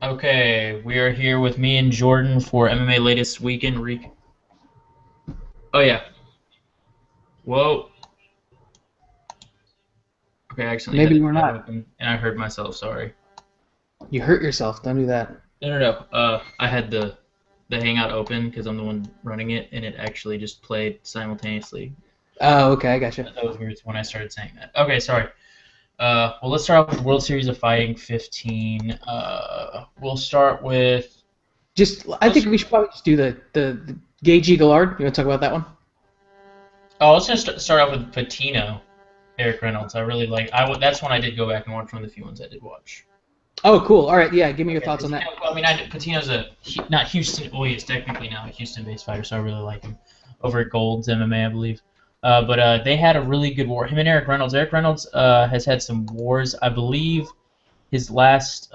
Okay, we are here with me and Jordan for MMA latest weekend re. Oh yeah. Whoa. Okay, I accidentally had Maybe the we're chat not. open and I heard myself. Sorry. You hurt yourself. Don't do that. No. I had the Hangout open because I'm the one running it, and it actually just played simultaneously. Oh, okay. I gotcha. That was weird when I started saying that. Okay, sorry. Well, let's start off with World Series of Fighting 15. We'll start with. I think we should probably just do the Gage Gallard. You want to talk about that one? Oh, let's just start off with Patino, Eric Reynolds. I really like. That's one I did go back and watch. One of the few ones I did watch. Oh, cool. All right. Yeah. Give me your Okay, thoughts on Patino. that. I mean, Patino's not Houston. Well, he is technically now a Houston-based fighter, so I really like him over at Gold's MMA, I believe. But they had a really good war. Him and Eric Reynolds. Eric Reynolds has had some wars. I believe his last.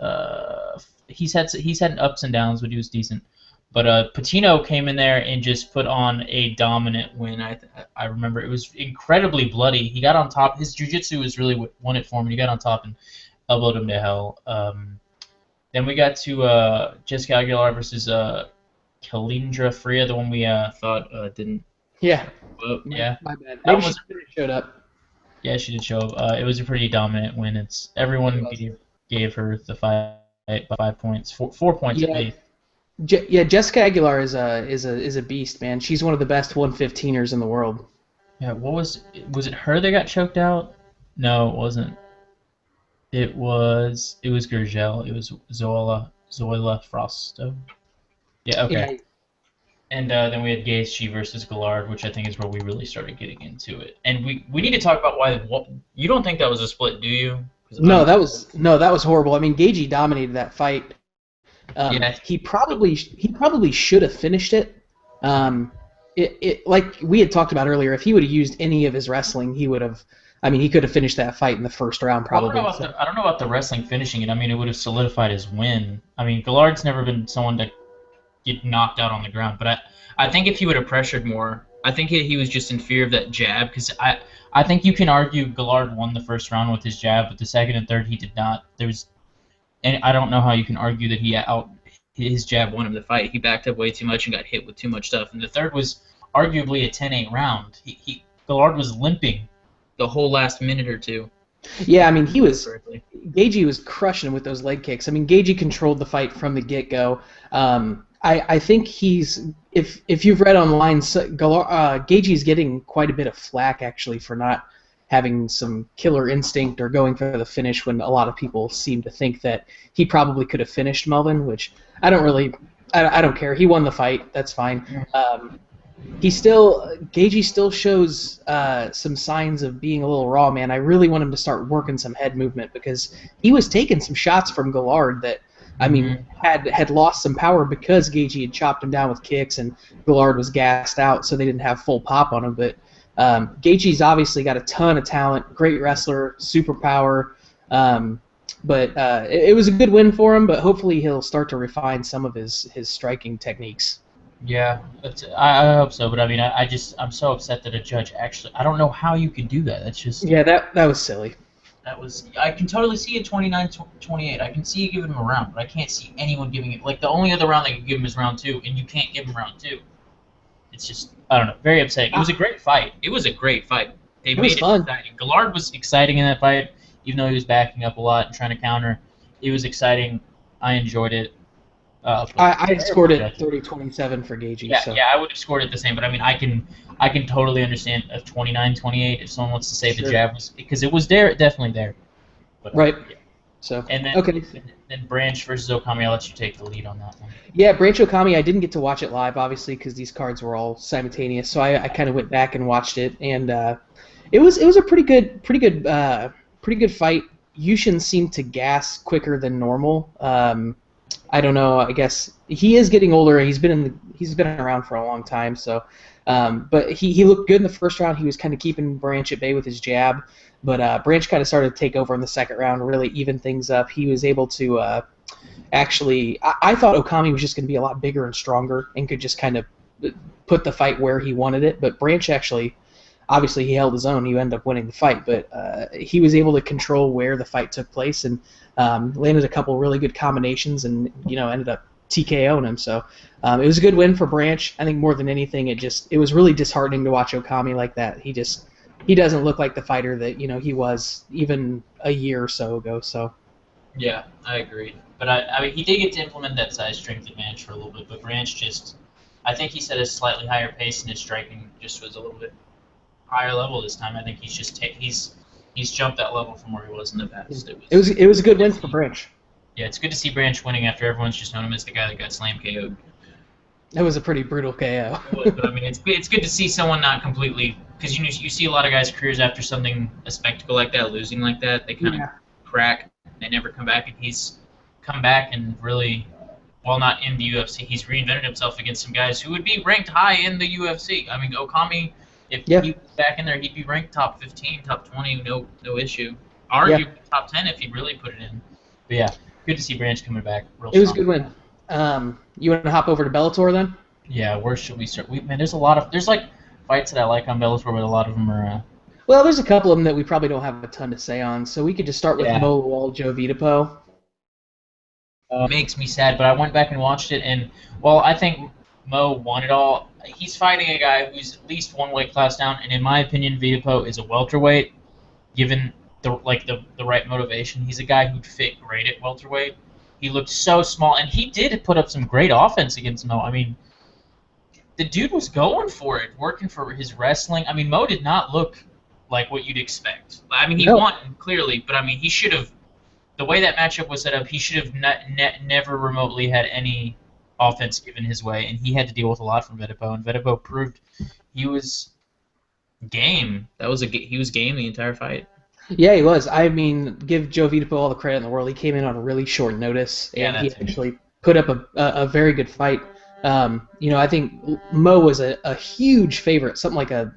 He's had ups and downs, but he was decent. But Patino came in there and just put on a dominant win. I remember it was incredibly bloody. He got on top. His jiu-jitsu was really what won it for him. And he got on top and elbowed him to hell. Then we got to Jessica Aguilar versus Kalindra Freya, the one we thought didn't Yeah. show up. Yeah, My bad. that Maybe one she was. should have showed up. Yeah, she did show up. It was a pretty dominant win. It's It everyone was. gave her the fight by 5 points, 4 points at Yeah. least. Yeah. Jessica Aguilar is a beast, man. She's one of the best 115ers in the world. Yeah, was it her that got choked out? No, it wasn't. It was Gurgel. It was Zoila Frosto. Yeah, okay. Yeah. And then we had Gaethje versus Gallard, which I think is where we really started getting into it. And we need to talk about why. You don't think that was a split, do you? Because No, that was horrible. I mean, Gagey dominated that fight. yeah, He probably should have finished it. Like we had talked about earlier, if he would have used any of his wrestling, he would have. I mean, he could have finished that fight in the first round well, I don't know probably. about the I don't know about the wrestling finishing it. I mean, it would have solidified his win. I mean, Gallard's never been someone to get knocked out on the ground, but I think if he would have pressured more, I think he was just in fear of that jab because I think you can argue Gallard won the first round with his jab, but the second and third he did not. And I don't know how you can argue that his jab won him the fight. He backed up way too much and got hit with too much stuff. And the third was arguably a 10-8 round. Gallard was limping the whole last minute or two. Yeah, I mean, Correctly. Gagey was crushing him with those leg kicks. I mean, Gagey controlled the fight from the get go. I think if you've read online, Gagey's getting quite a bit of flack actually for not having some killer instinct or going for the finish when a lot of people seem to think that he probably could have finished Melvin, which I don't care. He won the fight. That's fine. Gagey still shows some signs of being a little raw, man. I really want him to start working some head movement because he was taking some shots from Gallard that, I mean, Mm-hmm. had lost some power because Gagey had chopped him down with kicks and Gallard was gassed out, so they didn't have full pop on him. But Gagey's obviously got a ton of talent, great wrestler, superpower. But it was a good win for him. But hopefully he'll start to refine some of his striking techniques. Yeah, I hope so. But I mean, I'm so upset that a judge actually. I don't know how you could do that. That's just Yeah, that was silly. that was. I can totally see it 29-28. I can see you giving him a round, but I can't see anyone giving it. Like the only other round they could give him is round two, and you can't give him round two. It's just I don't know, very upsetting. It was a great fight. It was a great fight. They It was made it fun. exciting. Gallard was exciting in that fight, even though he was backing up a lot and trying to counter. It was exciting. I enjoyed it. But I scored terrible it judging. 30-27 for Gagey. Yeah, So yeah, I would have scored it the same, but I mean, I can totally understand a 29-28 if someone wants to say the sure, jab was because it was there, definitely there. But right. yeah. So And okay. then Branch versus Okami, I'll let you take the lead on that one. Yeah, Branch Okami. I didn't get to watch it live, obviously, because these cards were all simultaneous. So I kind of went back and watched it, and it was a pretty good fight. Yushin seemed to gas quicker than normal. I don't know. I guess he is getting older. He's been around for a long time. So, but he looked good in the first round. He was kind of keeping Branch at bay with his jab, but Branch kind of started to take over in the second round, really even things up. He was able to actually. I thought Okami was just going to be a lot bigger and stronger and could just kind of put the fight where he wanted it, but Branch actually obviously he held his own. He ended up winning the fight, but he was able to control where the fight took place and landed a couple really good combinations and ended up TKOing him. So it was a good win for Branch. I think more than anything, it was really disheartening to watch Okami like that. He doesn't look like the fighter that he was even a year or so ago. So yeah, I agree. But I mean, he did get to implement that size strength advantage for a little bit. But Branch I think he set a slightly higher pace, and his striking just was a little bit higher level this time. I think he's jumped that level from where he was in the past. It was a good win for Branch. Yeah, it's good to see Branch winning after everyone's just known him as the guy that got slam KO'd. That was a pretty brutal KO. But I mean, it's good to see someone not completely, because you see a lot of guys' careers after a spectacle like that, losing like that, they kind of crack, they never come back, and he's come back and really, while not in the UFC, he's reinvented himself against some guys who would be ranked high in the UFC. I mean, Okami, if he was back in there, he'd be ranked top 15, top 20, no issue. Arguably top 10 if he really put it in. But yeah, good to see Branch coming back. It was a good win. You want to hop over to Bellator then? Yeah, where should we start? Man, there's like fights that I like on Bellator, but a lot of them are. Well, there's a couple of them that we probably don't have a ton to say on, so we could just start with Mo Lawal, Joe Vidapo. Makes me sad, but I went back and watched it, and while I think Mo won it all, he's fighting a guy who's at least one weight class down, and in my opinion, Vidapo is a welterweight, given the right motivation. He's a guy who'd fit great at welterweight. He looked so small, and he did put up some great offense against Mo. I mean, the dude was going for it, working for his wrestling. I mean, Mo did not look like what you'd expect. I mean, he won, clearly, but I mean, he should have, the way that matchup was set up, he should have never remotely had any offense given his way, and he had to deal with a lot from Vidapo, and Vidapo proved he was game. He was game the entire fight. Yeah, he was. I mean, give Joe Vidapo all the credit in the world. He came in on a really short notice, and he actually put up a very good fight. I think Mo was a huge favorite, something like a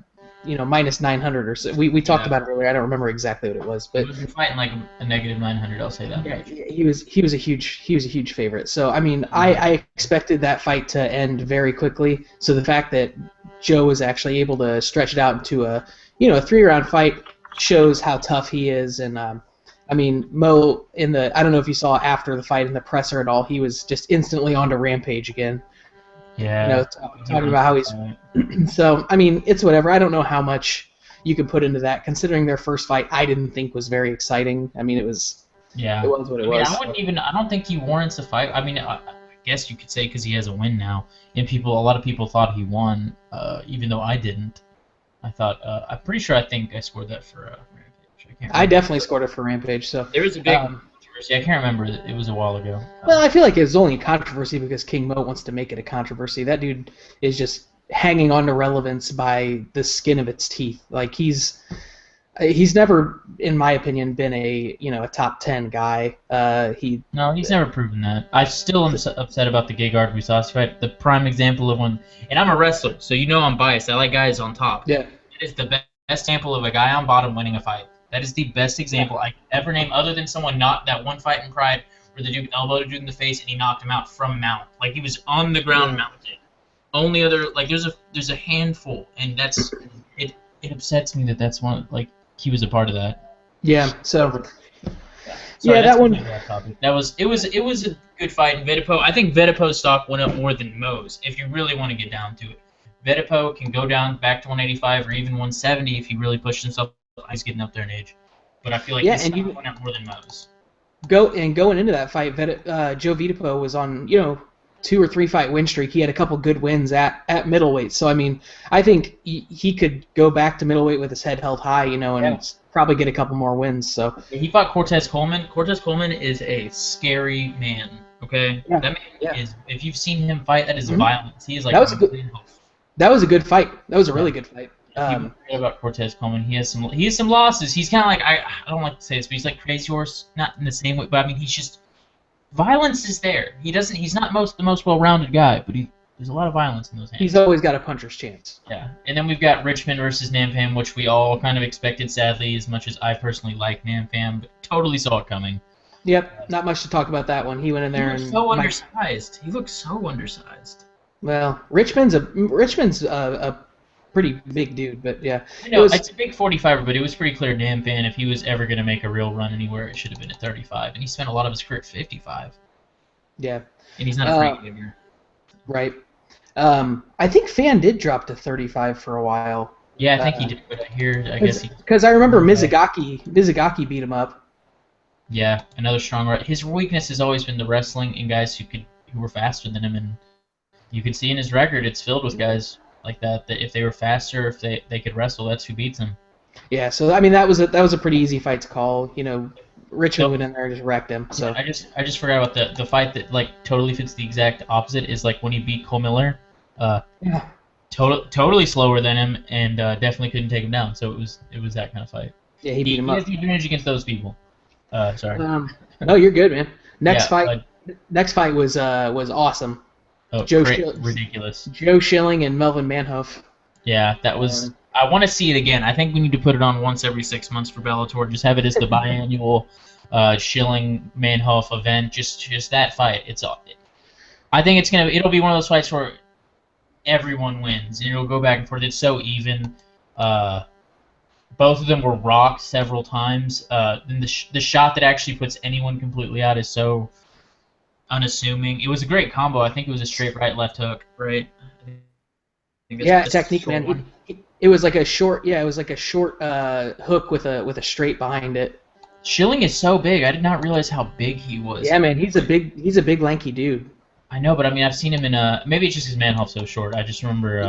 minus 900 or so. We talked about it earlier. I don't remember exactly what it was, but he was fighting like a negative 900. I'll say that. Yeah, he was a huge favorite. So I mean, I expected that fight to end very quickly. So the fact that Joe was actually able to stretch it out into a 3-round fight shows how tough he is. And I mean, Mo I don't know if you saw after the fight in the presser at all, he was just instantly onto Rampage again. Yeah. Talking about how he's. So I mean, it's whatever. I don't know how much you could put into that. Considering their first fight, I didn't think was very exciting. I mean, it was. Yeah. It was what it was. I don't think he warrants a fight. I mean, I guess you could say because he has a win now, and a lot of people thought he won, even though I didn't. I thought. I'm pretty sure. I think I scored that for Rampage. I definitely scored it for Rampage. So there was a big controversy. I can't remember. It was a while ago. Well, I feel like it was only a controversy because King Mo wants to make it a controversy. That dude is just hanging on to relevance by the skin of its teeth. Like he's never, in my opinion, been a top 10 guy. He's never proven that. I still am upset about the Gegard Mousasi fight. The prime example of one, and I'm a wrestler, so I'm biased. I like guys on top. Yeah, it is the best example of a guy on bottom winning a fight. That is the best example I could ever name, other than someone not that one fight in Pride where the dude elbowed a dude in the face and he knocked him out from mount. Like he was on the ground mounted. Only other there's a handful, and that's it. It upsets me that's one he was a part of that. Yeah. So. Sorry, that one. It was a good fight in Vidapo. I think Vidapo's stock went up more than Mo's. If you really want to get down to it, Vidapo can go down back to 185 or even 170 if he really pushed himself. He's getting up there in age, but I feel like his stock went up more than Mo's. Going into that fight, Joe Vidapo was on 2 or 3 fight win streak. He had a couple good wins at middleweight. So I mean, I think he could go back to middleweight with his head held high, and probably get a couple more wins. So he fought Cortez Coleman. Cortez Coleman is a scary man. Okay, that man is. If you've seen him fight, that is violence. He is like that was a good fight. That was a really good fight. People forget about Cortez Coleman. He has some losses. He's kind of like I don't like to say this, but he's like Crazy Horse, not in the same way, but I mean he's just violence is there. He's not the most well-rounded guy, but there's a lot of violence in those hands. He's always got a puncher's chance. Yeah, and then we've got Richmond versus Nampham, which we all kind of expected, sadly, as much as I personally like Nampham, but totally saw it coming. Yep, not much to talk about that one. He went in there and undersized. He looks so undersized. Well, Richmond's a pretty big dude, but yeah, I it know was it's a big 45er, but it was pretty clear to him, fan, if he was ever going to make a real run anywhere, it should have been at 35. And he spent a lot of his career at 55. yeah, And he's not a uh, freak figure. right. I think Fan did drop to 35 for a while. Yeah, I think he did, but I guess he. Because I remember Mizugaki beat him up. Yeah, another strong right. His weakness has always been the wrestling and guys who were faster than him, and you can see in his record it's filled with guys like that. That if they were faster, if they could wrestle, that's who beats him. Yeah, so I mean that was a pretty easy fight to call. Richmond So, went in there and just wrecked him. So yeah, I just forgot about the fight that like totally fits the exact opposite is like when he beat Cole Miller. yeah, Totally slower than him, and definitely couldn't take him down. So it was that kind of fight. yeah, he beat him He up. has the advantage against those people. Sorry. No, you're good, man. Next Yeah, fight. Next fight was awesome. Ridiculous. Joe Schilling and Melvin Manhoef. Yeah, that was. I want to see it again. I think we need to put it on once every 6 months for Bellator. Just have it as the biannual Schilling Manhoef event. Just that fight. I think it'll be one of those fights where everyone wins. It'll go back and forth. It's so even. Both of them were rocked several times. And the shot that actually puts anyone completely out is so unassuming. It was a great combo. I think it was a straight right left hook, right? Yeah, technique, man. It was like a short. Yeah, it was like a short hook with a straight behind it. Schilling is so big. I did not realize how big he was. Yeah, man. He's a big lanky dude. I know, but I mean, I've seen him in maybe it's just his Manhoef's so short. I just remember.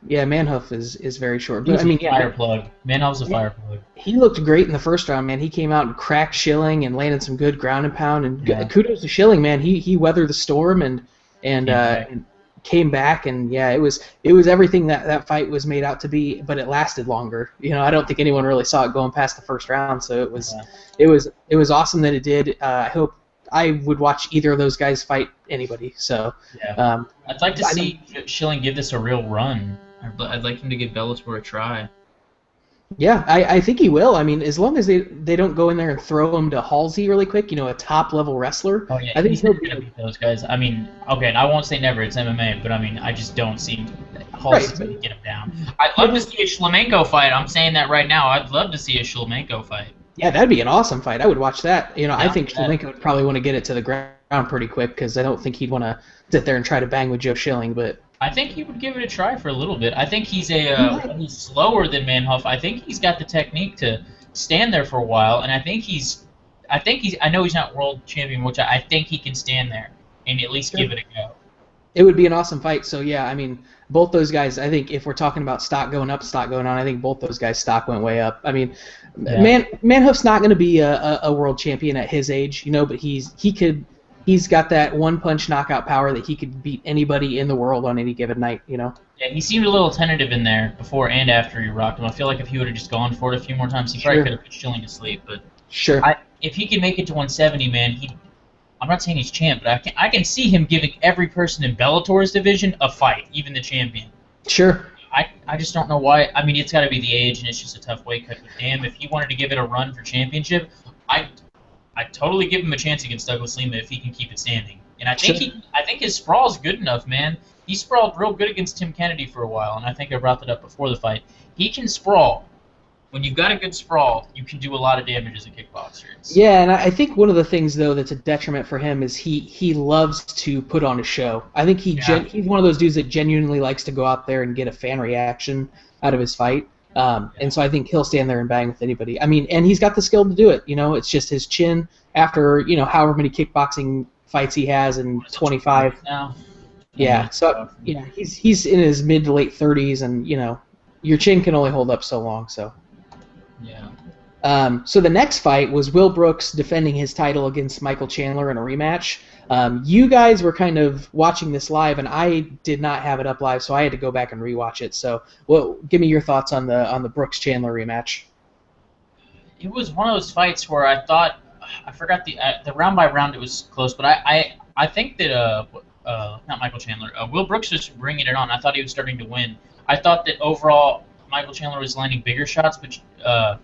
Yeah, Manhoef is very short. But I mean, fire plug. Manhoef's a fire plug. He looked great in the first round, man. He came out and cracked Schilling and landed some good ground and pound. And kudos to Schilling, man. He weathered the storm and came back. And yeah, it was everything that fight was made out to be, but it lasted longer. I don't think anyone really saw it going past the first round. So it was awesome that it did. I hope I would watch either of those guys fight anybody. So yeah, I'd like to see Schilling give this a real run. I'd like him to give Bellator a try. Yeah, I think he will. I mean, as long as they don't go in there and throw him to Halsey really quick, a top level wrestler. Oh yeah, I think he's never gonna beat those guys. I mean, okay, I won't say never. It's MMA, but I mean, I just don't see Halsey's gonna get him down. I'd love to see a Shlemenko fight. I'm saying that right now. I'd love to see a Shlemenko fight. Yeah, that'd be an awesome fight. I would watch that. I think Shlemenko would probably want to get it to the ground pretty quick because I don't think he'd want to sit there and try to bang with Joe Schilling, but. I think he would give it a try for a little bit. I think he's he's slower than Manhoef. I think he's got the technique to stand there for a while, and I know he's not world champion, which I think he can stand there and at least give it a go. It would be an awesome fight. So yeah, I mean, both those guys. I think if we're talking about stock going up, stock going on, I think both those guys' stock went way up. I mean, Manhoef's not going to be a world champion at his age, but he's got that one-punch knockout power that he could beat anybody in the world on any given night, Yeah, he seemed a little tentative in there before and after he rocked him. I feel like if he would have just gone for it a few more times, he probably could have put Schilling to sleep. But if he can make it to 170, man, I'm not saying he's champ, but I can see him giving every person in Bellator's division a fight, even the champion. Sure. I just don't know why. I mean, it's got to be the age, and it's just a tough weight cut. But damn, if he wanted to give it a run for championship, I'd totally give him a chance against Douglas Lima if he can keep it standing. And I think his sprawl's good enough, man. He sprawled real good against Tim Kennedy for a while, and I think I brought that up before the fight. He can sprawl. When you've got a good sprawl, you can do a lot of damage as a kickboxer. Yeah, and I think one of the things, though, that's a detriment for him is he loves to put on a show. I think he's one of those dudes that genuinely likes to go out there and get a fan reaction out of his fight. And so I think he'll stand there and bang with anybody. I mean, and he's got the skill to do it. It's just his chin after, however many kickboxing fights he has in 25. Now? Yeah, so, he's in his mid to late 30s, and, your chin can only hold up so long, so. Yeah. So the next fight was Will Brooks defending his title against Michael Chandler in a rematch. You guys were kind of watching this live, and I did not have it up live, so I had to go back and rewatch it. So, give me your thoughts on the Brooks Chandler rematch. It was one of those fights where I thought I forgot the round by round. It was close, but I think that not Michael Chandler, Will Brooks was bringing it on. I thought he was starting to win. I thought that overall Michael Chandler was landing bigger shots, but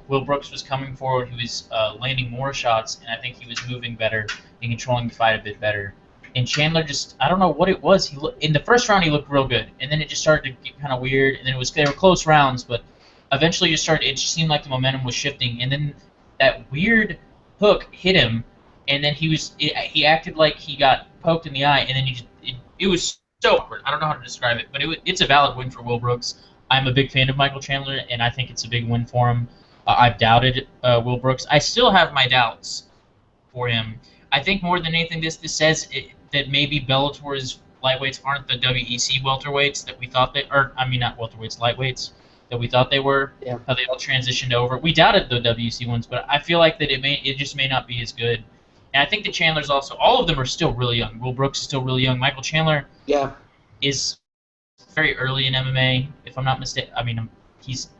Will Brooks was coming forward. He was landing more shots, and I think he was moving better and controlling the fight a bit better. And Chandler just, I don't know what it was. In the first round he looked real good, and then it just started to get kind of weird. And then they were close rounds, but eventually it just seemed like the momentum was shifting. And then that weird hook hit him, and then he acted like he got poked in the eye, and then it was so awkward. I don't know how to describe it, but it's a valid win for Will Brooks. I'm a big fan of Michael Chandler, and I think it's a big win for him. I've doubted Will Brooks. I still have my doubts for him. I think more than anything, this says that maybe Bellator's lightweights aren't the WEC welterweights that we thought they, or I mean not welterweights, lightweights that we thought they were. Yeah. How they all transitioned over. We doubted the WEC ones, but I feel like that it just may not be as good. And I think the Chandlers also, all of them are still really young. Will Brooks is still really young. Michael Chandler is very early in MMA, if I'm not mistaken. I mean, he's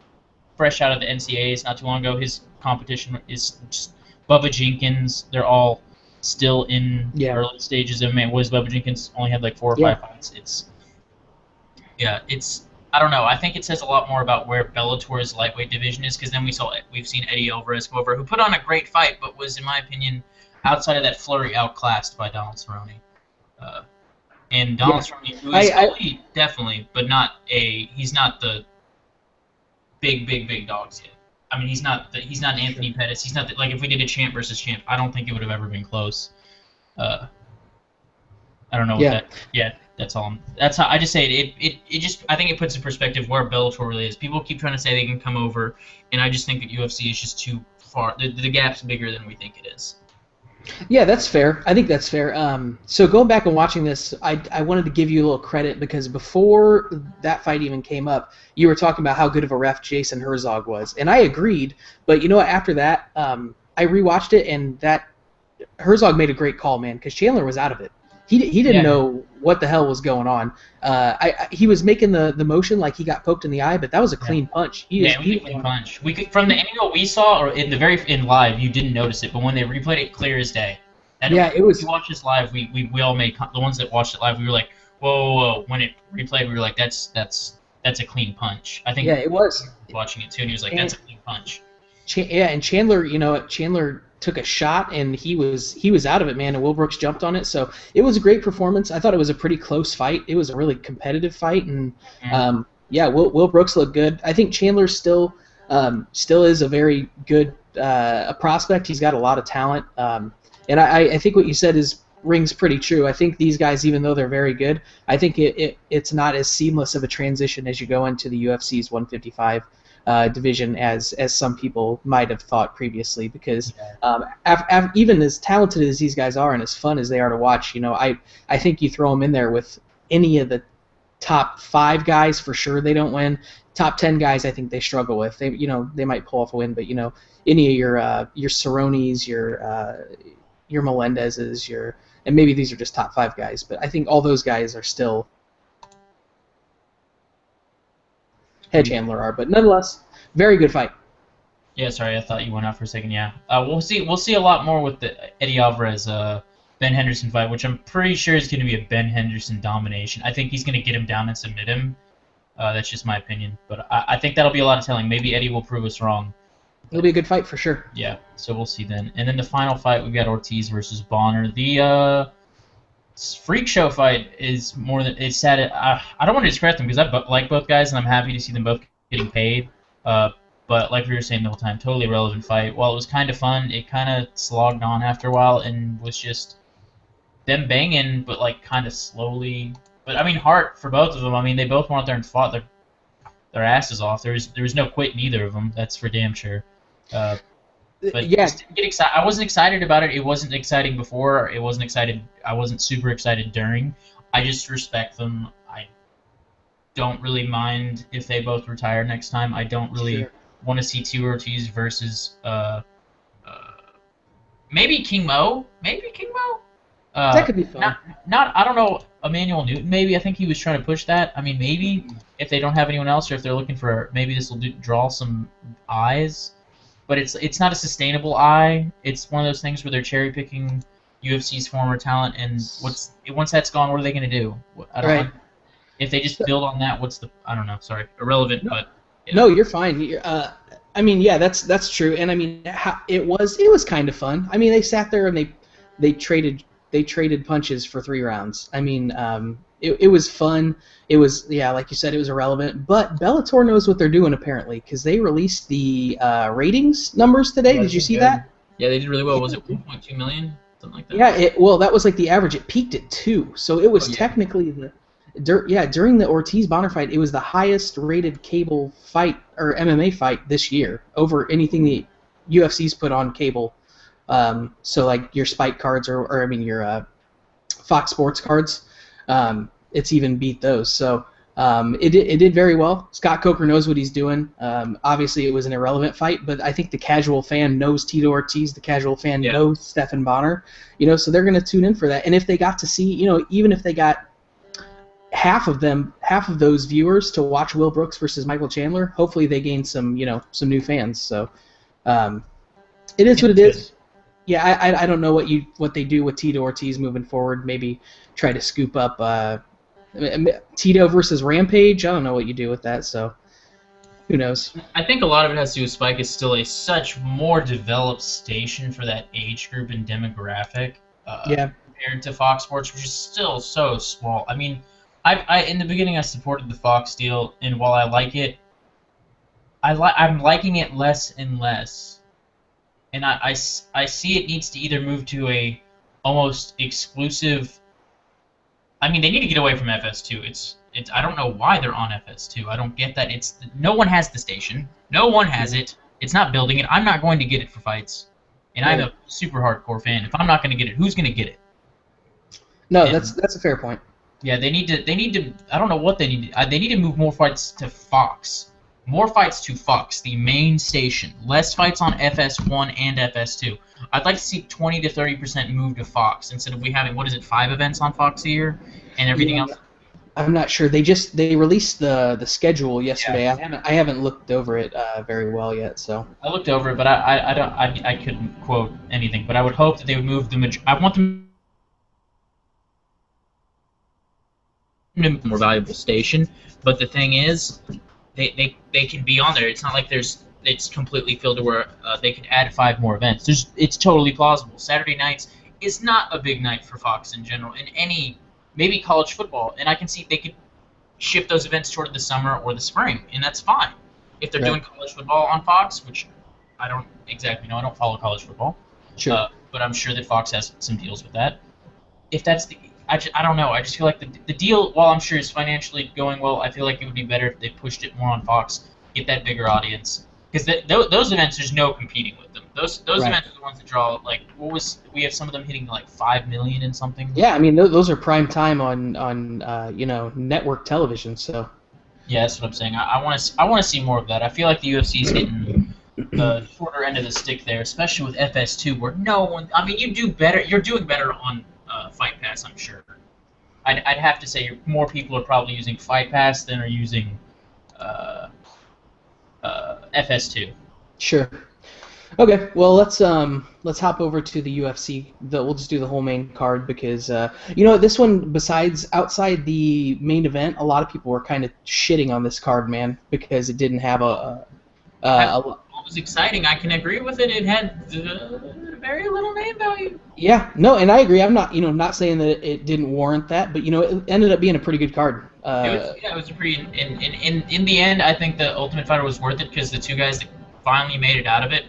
fresh out of the NCAAs not too long ago. His competition is just Bubba Jenkins. They're all still in early stages of MMA. Bubba Jenkins only had like 4 or 5 fights. It's I don't know. I think it says a lot more about where Bellator's lightweight division is, because then we've seen Eddie Alvarez go over, who put on a great fight, but was, in my opinion, outside of that flurry, outclassed by Donald Cerrone. And Donald Cerrone, who is elite, definitely, but he's not the big dogs yet. I mean, he's not Anthony Pettis. He's not like if we did a champ versus champ, I don't think it would have ever been close. I don't know what that. Yeah, that's all. That's how I just say it. It just I think it puts in perspective where Bellator really is. People keep trying to say they can come over, and I just think that UFC is just too far. The gap's bigger than we think it is. Yeah, that's fair. I think that's fair. So going back and watching this, I wanted to give you a little credit because before that fight even came up, you were talking about how good of a ref Jason Herzog was, and I agreed. But you know what? After that, I rewatched it, and that Herzog made a great call, man, because Chandler was out of it. He didn't know what the hell was going on. He was making the motion like he got poked in the eye, but that was a clean punch. It was a clean punch. We could, from the angle we saw, or in live, you didn't notice it, but when they replayed it, clear as day. It was. If you watch this live, we all made the ones that watched it live. We were like, whoa. When it replayed, we were like, that's a clean punch. I think it was watching it too, and he was like, that's a clean punch. And Chandler took a shot, and he was out of it, man, and Will Brooks jumped on it. So it was a great performance. I thought it was a pretty close fight. It was a really competitive fight, and Will Brooks looked good. I think Chandler still is a very good a prospect. He's got a lot of talent, and I think what you said rings pretty true. I think these guys, even though they're very good, I think it's not as seamless of a transition as you go into the UFC's 155 division as some people might have thought previously, because even as talented as these guys are and as fun as they are to watch, I think you throw them in there with any of the top 5 guys, for sure they don't win. Top 10 guys, I think they struggle with. They might pull off a win, but any of your Cerrones, your Melendezes, and maybe these are just top 5 guys, but I think all those guys are still Chandler are, but nonetheless, very good fight. Yeah, sorry, I thought you went out for a second. Yeah, we'll see a lot more with the Eddie Alvarez Ben Henderson fight, which I'm pretty sure is going to be a Ben Henderson domination. I think he's going to get him down and submit him. That's just my opinion, but I think that'll be a lot of telling. Maybe Eddie will prove us wrong. It'll be a good fight for sure. Yeah, so we'll see then. And then the final fight, we've got Ortiz versus Bonner. The freak show fight is more than it's sad. I don't want to discredit them because I like both guys and I'm happy to see them both getting paid. But like we were saying the whole time, totally irrelevant fight. While it was kind of fun, it kind of slogged on after a while and was just them banging, but like kind of slowly. But I mean, heart for both of them. I mean, they both went out there and fought their asses off. There was no quit in either of them. That's for damn sure. But yeah, just didn't get excited. I wasn't excited about it. It wasn't exciting before. I wasn't super excited during. I just respect them. I don't really mind if they both retire next time. I don't really want to see two Ortiz versus maybe King Mo. Maybe King Mo. That could be fun. Not I don't know, Emmanuel Newton. Maybe I think he was trying to push that. I mean, maybe if they don't have anyone else, or if they're looking for, maybe this will draw some eyes. But it's not a sustainable eye. It's one of those things where they're cherry picking UFC's former talent, and once that's gone, what are they going to do? I don't know. If they just build on that, I don't know. Sorry, irrelevant, but yeah. No, you're fine. I mean, yeah, that's true, and I mean, it was kind of fun. I mean, they sat there and they traded they traded punches for 3 rounds. I mean, it was fun. It was, yeah, like you said, it was irrelevant. But Bellator knows what they're doing apparently, because they released the ratings numbers today. Did you see that? Yeah, they did really well. Was it 1.2 million? Something like that. Yeah, well, that was like the average. It peaked at 2, so it was technically during the Ortiz Bonner fight, it was the highest rated cable fight or MMA fight this year over anything the UFC's put on cable. So like your Spike cards or I mean your Fox Sports cards, it's even beat those. So it did very well. Scott Coker knows what he's doing. Obviously, it was an irrelevant fight, but I think the casual fan knows Tito Ortiz. The casual fan knows Stephan Bonner. So they're going to tune in for that. And if they got to see, even if they got half of those viewers to watch Will Brooks versus Michael Chandler, hopefully they gain some new fans. So it is what it is. Yeah, I don't know what they do with Tito Ortiz moving forward. Maybe try to scoop up Tito versus Rampage. I don't know what you do with that, so who knows? I think a lot of it has to do with Spike is still a such more developed station for that age group and demographic compared to Fox Sports, which is still so small. I mean, I in the beginning I supported the Fox deal, and while I like it, I'm liking it less and less. And I see it needs to either move to a almost exclusive. I mean, they need to get away from FS2. It's I don't know why they're on FS2. I don't get that. No one has the station. No one has it. It's not building it. I'm not going to get it for fights. And I'm a super hardcore fan. If I'm not going to get it, who's going to get it? No, that's a fair point. Yeah, they need to. I don't know what they need. They need to move more fights to Fox. More fights to Fox, the main station. Less fights on FS1 and FS2. I'd like to see 20 to 30% move to Fox instead of we having 5 events on Fox a year and everything else. I'm not sure. They released the schedule yesterday. Yeah. I haven't looked over it very well yet. So I looked over it, but I couldn't quote anything. But I would hope that they would move I want them to move a more valuable station. But the thing is, they can be on there. It's not like it's completely filled to where they could add 5 more events. It's totally plausible. Saturday nights is not a big night for Fox in general. In any, maybe college football, and I can see they could shift those events toward the summer or the spring, and that's fine. If they're doing college football on Fox, which I don't exactly know. I don't follow college football. Sure. But I'm sure that Fox has some deals with that. If that's I don't know. I just feel like the deal, while I'm sure is financially going well, I feel like it would be better if they pushed it more on Fox, get that bigger audience. Because those events, there's no competing with them. Those events are the ones that draw, we have some of them hitting 5 million and something. Yeah, I mean, those are prime time on network television, so. Yeah, that's what I'm saying. I want to see more of that. I feel like the UFC is getting the shorter end of the stick there, especially with FS2, where no one, I mean, you do better, you're doing better on Fight Pass, I'm sure. I'd have to say more people are probably using Fight Pass than are using FS2. Sure. Okay, well let's hop over to the UFC. We'll just do the whole main card because this one, besides outside the main event, a lot of people were kind of shitting on this card, man, because it didn't have a It was exciting. I can agree with it. It had very little name value. Yeah, no, and I agree. I'm not saying that it didn't warrant that, but it ended up being a pretty good card. It was a pretty. In the end, I think the Ultimate Fighter was worth it because the two guys that finally made it out of it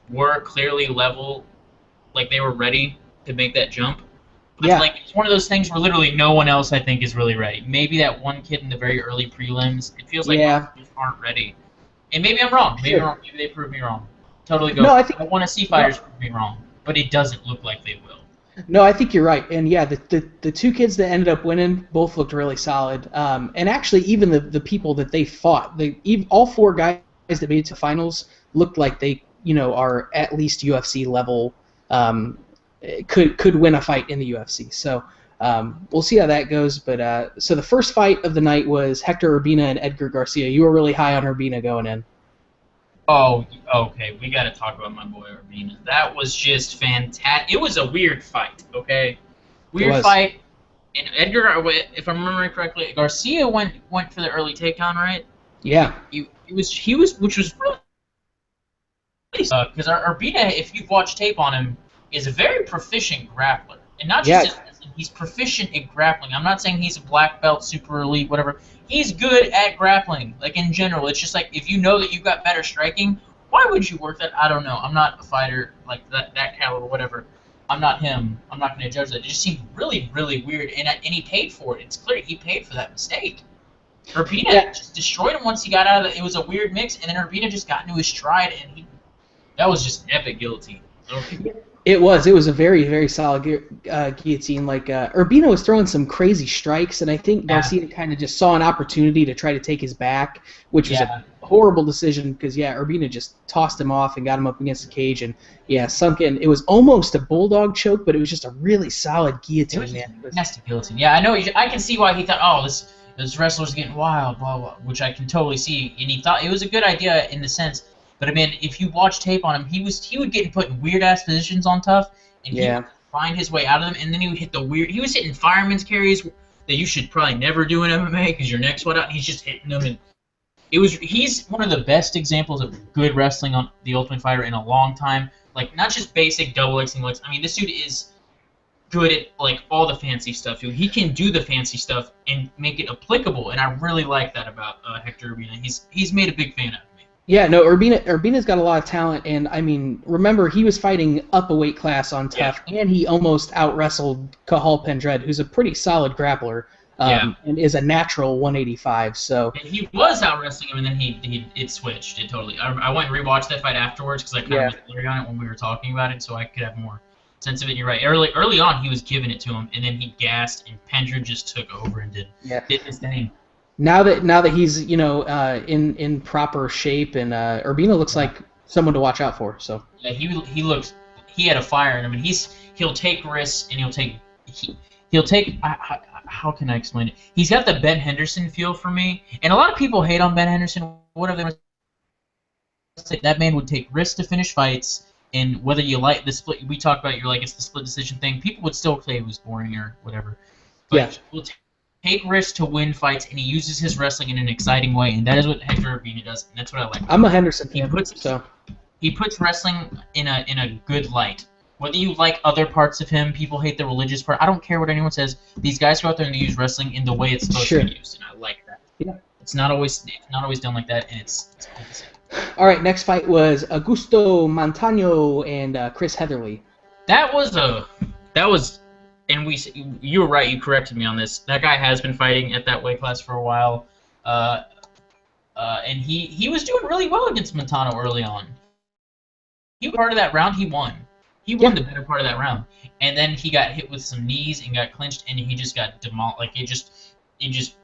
were clearly level, like they were ready to make that jump. But it's one of those things where literally no one else, I think, is really ready. Maybe that one kid in the very early prelims. It feels like most just aren't ready. And maybe I'm wrong. Maybe they prove me wrong. Totally go. No, I want to see fighters prove me wrong, but it doesn't look like they will. No, I think you're right. And yeah, the two kids that ended up winning both looked really solid. And actually, even the people that they fought, all 4 guys that made it to finals looked like they are at least UFC level. Could win a fight in the UFC. So we'll see how that goes. But so the first fight of the night was Hector Urbina and Edgar Garcia. You were really high on Urbina going in. Oh, okay. We got to talk about my boy Urbina. That was just fantastic. It was a weird fight. Okay, weird fight. And Edgar, if I'm remembering correctly, Garcia went for the early takedown, right? Yeah. He was, which was really because Urbina, if you've watched tape on him, is a very proficient grappler. And not just his wrestling, he's proficient at grappling. I'm not saying he's a black belt, super elite, whatever. He's good at grappling, like in general. It's just like if you know that you've got better striking, why would you work that? I don't know. I'm not a fighter like that caliber, whatever. I'm not him. I'm not going to judge that. It just seemed really, really weird, and he paid for it. It's clear he paid for that mistake. Urbina just destroyed him once he got out of it. It was a weird mix, and then Urbina just got into his stride, and that was just epic guillotine. Okay. It was a very, very solid guillotine. Like Urbina was throwing some crazy strikes, and I think Garcia kind of just saw an opportunity to try to take his back, which was a horrible decision because Urbina just tossed him off and got him up against the cage, and sunk in. It was almost a bulldog choke, but it was just a really solid guillotine. It was nasty guillotine. Yeah, I know. I can see why he thought, oh, this wrestler's getting wild, blah blah, which I can totally see, and he thought it was a good idea in the sense. But I mean, if you watch tape on him, he would get put in weird ass positions on Tough, and he would find his way out of them, and then he would hit he was hitting fireman's carries that you should probably never do in MMA because your neck's wet out. And he's just hitting them, and he's one of the best examples of good wrestling on The Ultimate Fighter in a long time. Like not just basic double X and legs. I mean, this dude is good at like all the fancy stuff. He can do the fancy stuff and make it applicable, and I really like that about Hector Urbina. He's made a big fan of it. Yeah, no, Urbina's got a lot of talent, and I mean, remember he was fighting up a weight class on Tough, and he almost out-wrestled Cahal Pendred, who's a pretty solid grappler, and is a natural 185. So and he was out-wrestling him, and then it switched. It totally. I went and rewatched that fight afterwards because I kind of was blurry on it when we were talking about it, so I could have more sense of it. You're right. Early on, he was giving it to him, and then he gassed, and Pendred just took over and did his thing. Now that he's in proper shape, and Urbina looks like someone to watch out for. So yeah, he had a fire in him, and he'll take risks, and he'll take how can I explain it? He's got the Ben Henderson feel for me, and a lot of people hate on Ben Henderson. Whatever they say, that man would take risks to finish fights, and whether you like the split, we talked about it's the split decision thing. People would still say it was boring or whatever, but we'll take risks to win fights, and he uses his wrestling in an exciting way, and that is what Hector Urbina does, and that's what I like. I'm a Henderson fan, he puts wrestling in a good light. Whether you like other parts of him, people hate the religious part. I don't care what anyone says. These guys go out there and they use wrestling in the way it's supposed to be used, and I like that. Yeah. It's not always done like that, and it's cool to see. All right, next fight was Augusto Montano and Chris Heatherly. That was. And you were right. You corrected me on this. That guy has been fighting at that weight class for a while, and he was doing really well against Montano early on. He was part of that round. He won. He won the better part of that round, and then he got hit with some knees and got clinched, and he just got demolished. Like it just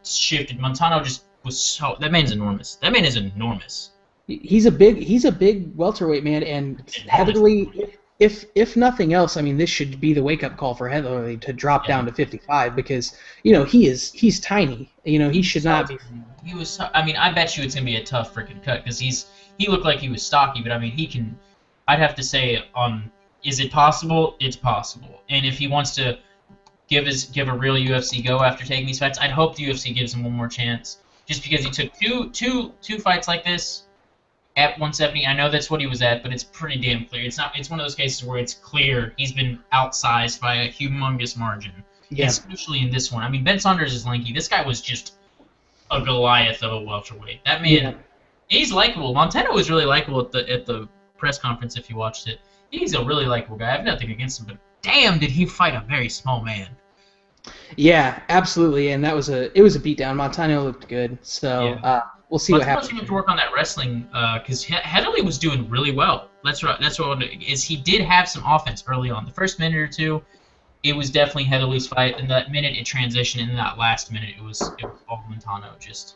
shifted. Montano just was so. That man's enormous. That man is enormous. He's a big welterweight man, and Heatherly. If nothing else, I mean, this should be the wake-up call for Heatherly to drop down to 55 because he's tiny. He should not be. He was. I mean, I bet you it's gonna be a tough freaking cut because he looked like he was stocky, but I mean, he can. I'd have to say, is it possible? It's possible. And if he wants to give a real UFC go after taking these fights, I'd hope the UFC gives him one more chance. Just because he took two fights like this. At 170, I know that's what he was at, but it's pretty damn clear. It's one of those cases where it's clear he's been outsized by a humongous margin. Yeah. Especially in this one. I mean, Ben Saunders is lanky. This guy was just a Goliath of a welterweight. That man, he's likable. Montano was really likable at the press conference if you watched it. He's a really likable guy. I have nothing against him, but damn, did he fight a very small man. Yeah, absolutely, and it was a beatdown. Montano looked good, so we'll see what happens. He have to work on that wrestling because Heatherly was doing really well. That's what he did have some offense early on. The first minute or two, it was definitely Heatherly's fight, and that minute it transitioned. In that last minute, it was all Montano. Just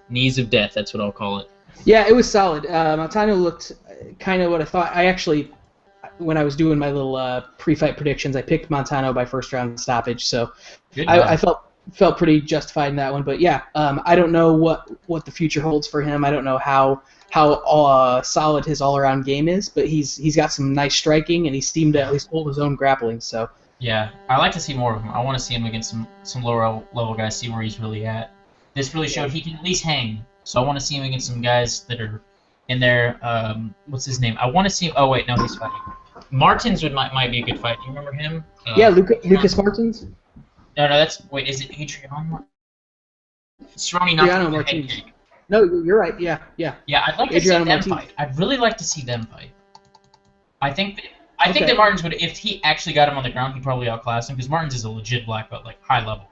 knees of death. That's what I'll call it. Yeah, it was solid. Montano looked kind of what I thought. I actually, when I was doing my little pre-fight predictions, I picked Montano by first round stoppage, so I felt pretty justified in that one. But yeah, I don't know what the future holds for him. I don't know how solid his all-around game is, but he's got some nice striking, and he seemed to at least hold his own grappling. So yeah, I like to see more of him. I want to see him against some lower level guys, see where he's really at. This really showed he can at least hang. So I want to see him against some guys that are in there. What's his name? I want to see him. Oh wait, no, he's fighting. Martins might be a good fight. Do you remember him? Yeah, Lucas Martins. No, that's wait. Is it Adrian? Cerrone knocked Adriano him with a head Martinez. kick. No, you're right. Yeah. Yeah, I'd like to see Adriano them Martinez. fight. I'd really like to see them fight. I think Okay. that Martins would, if he actually got him on the ground, he'd probably outclass him because Martins is a legit black belt, like high level.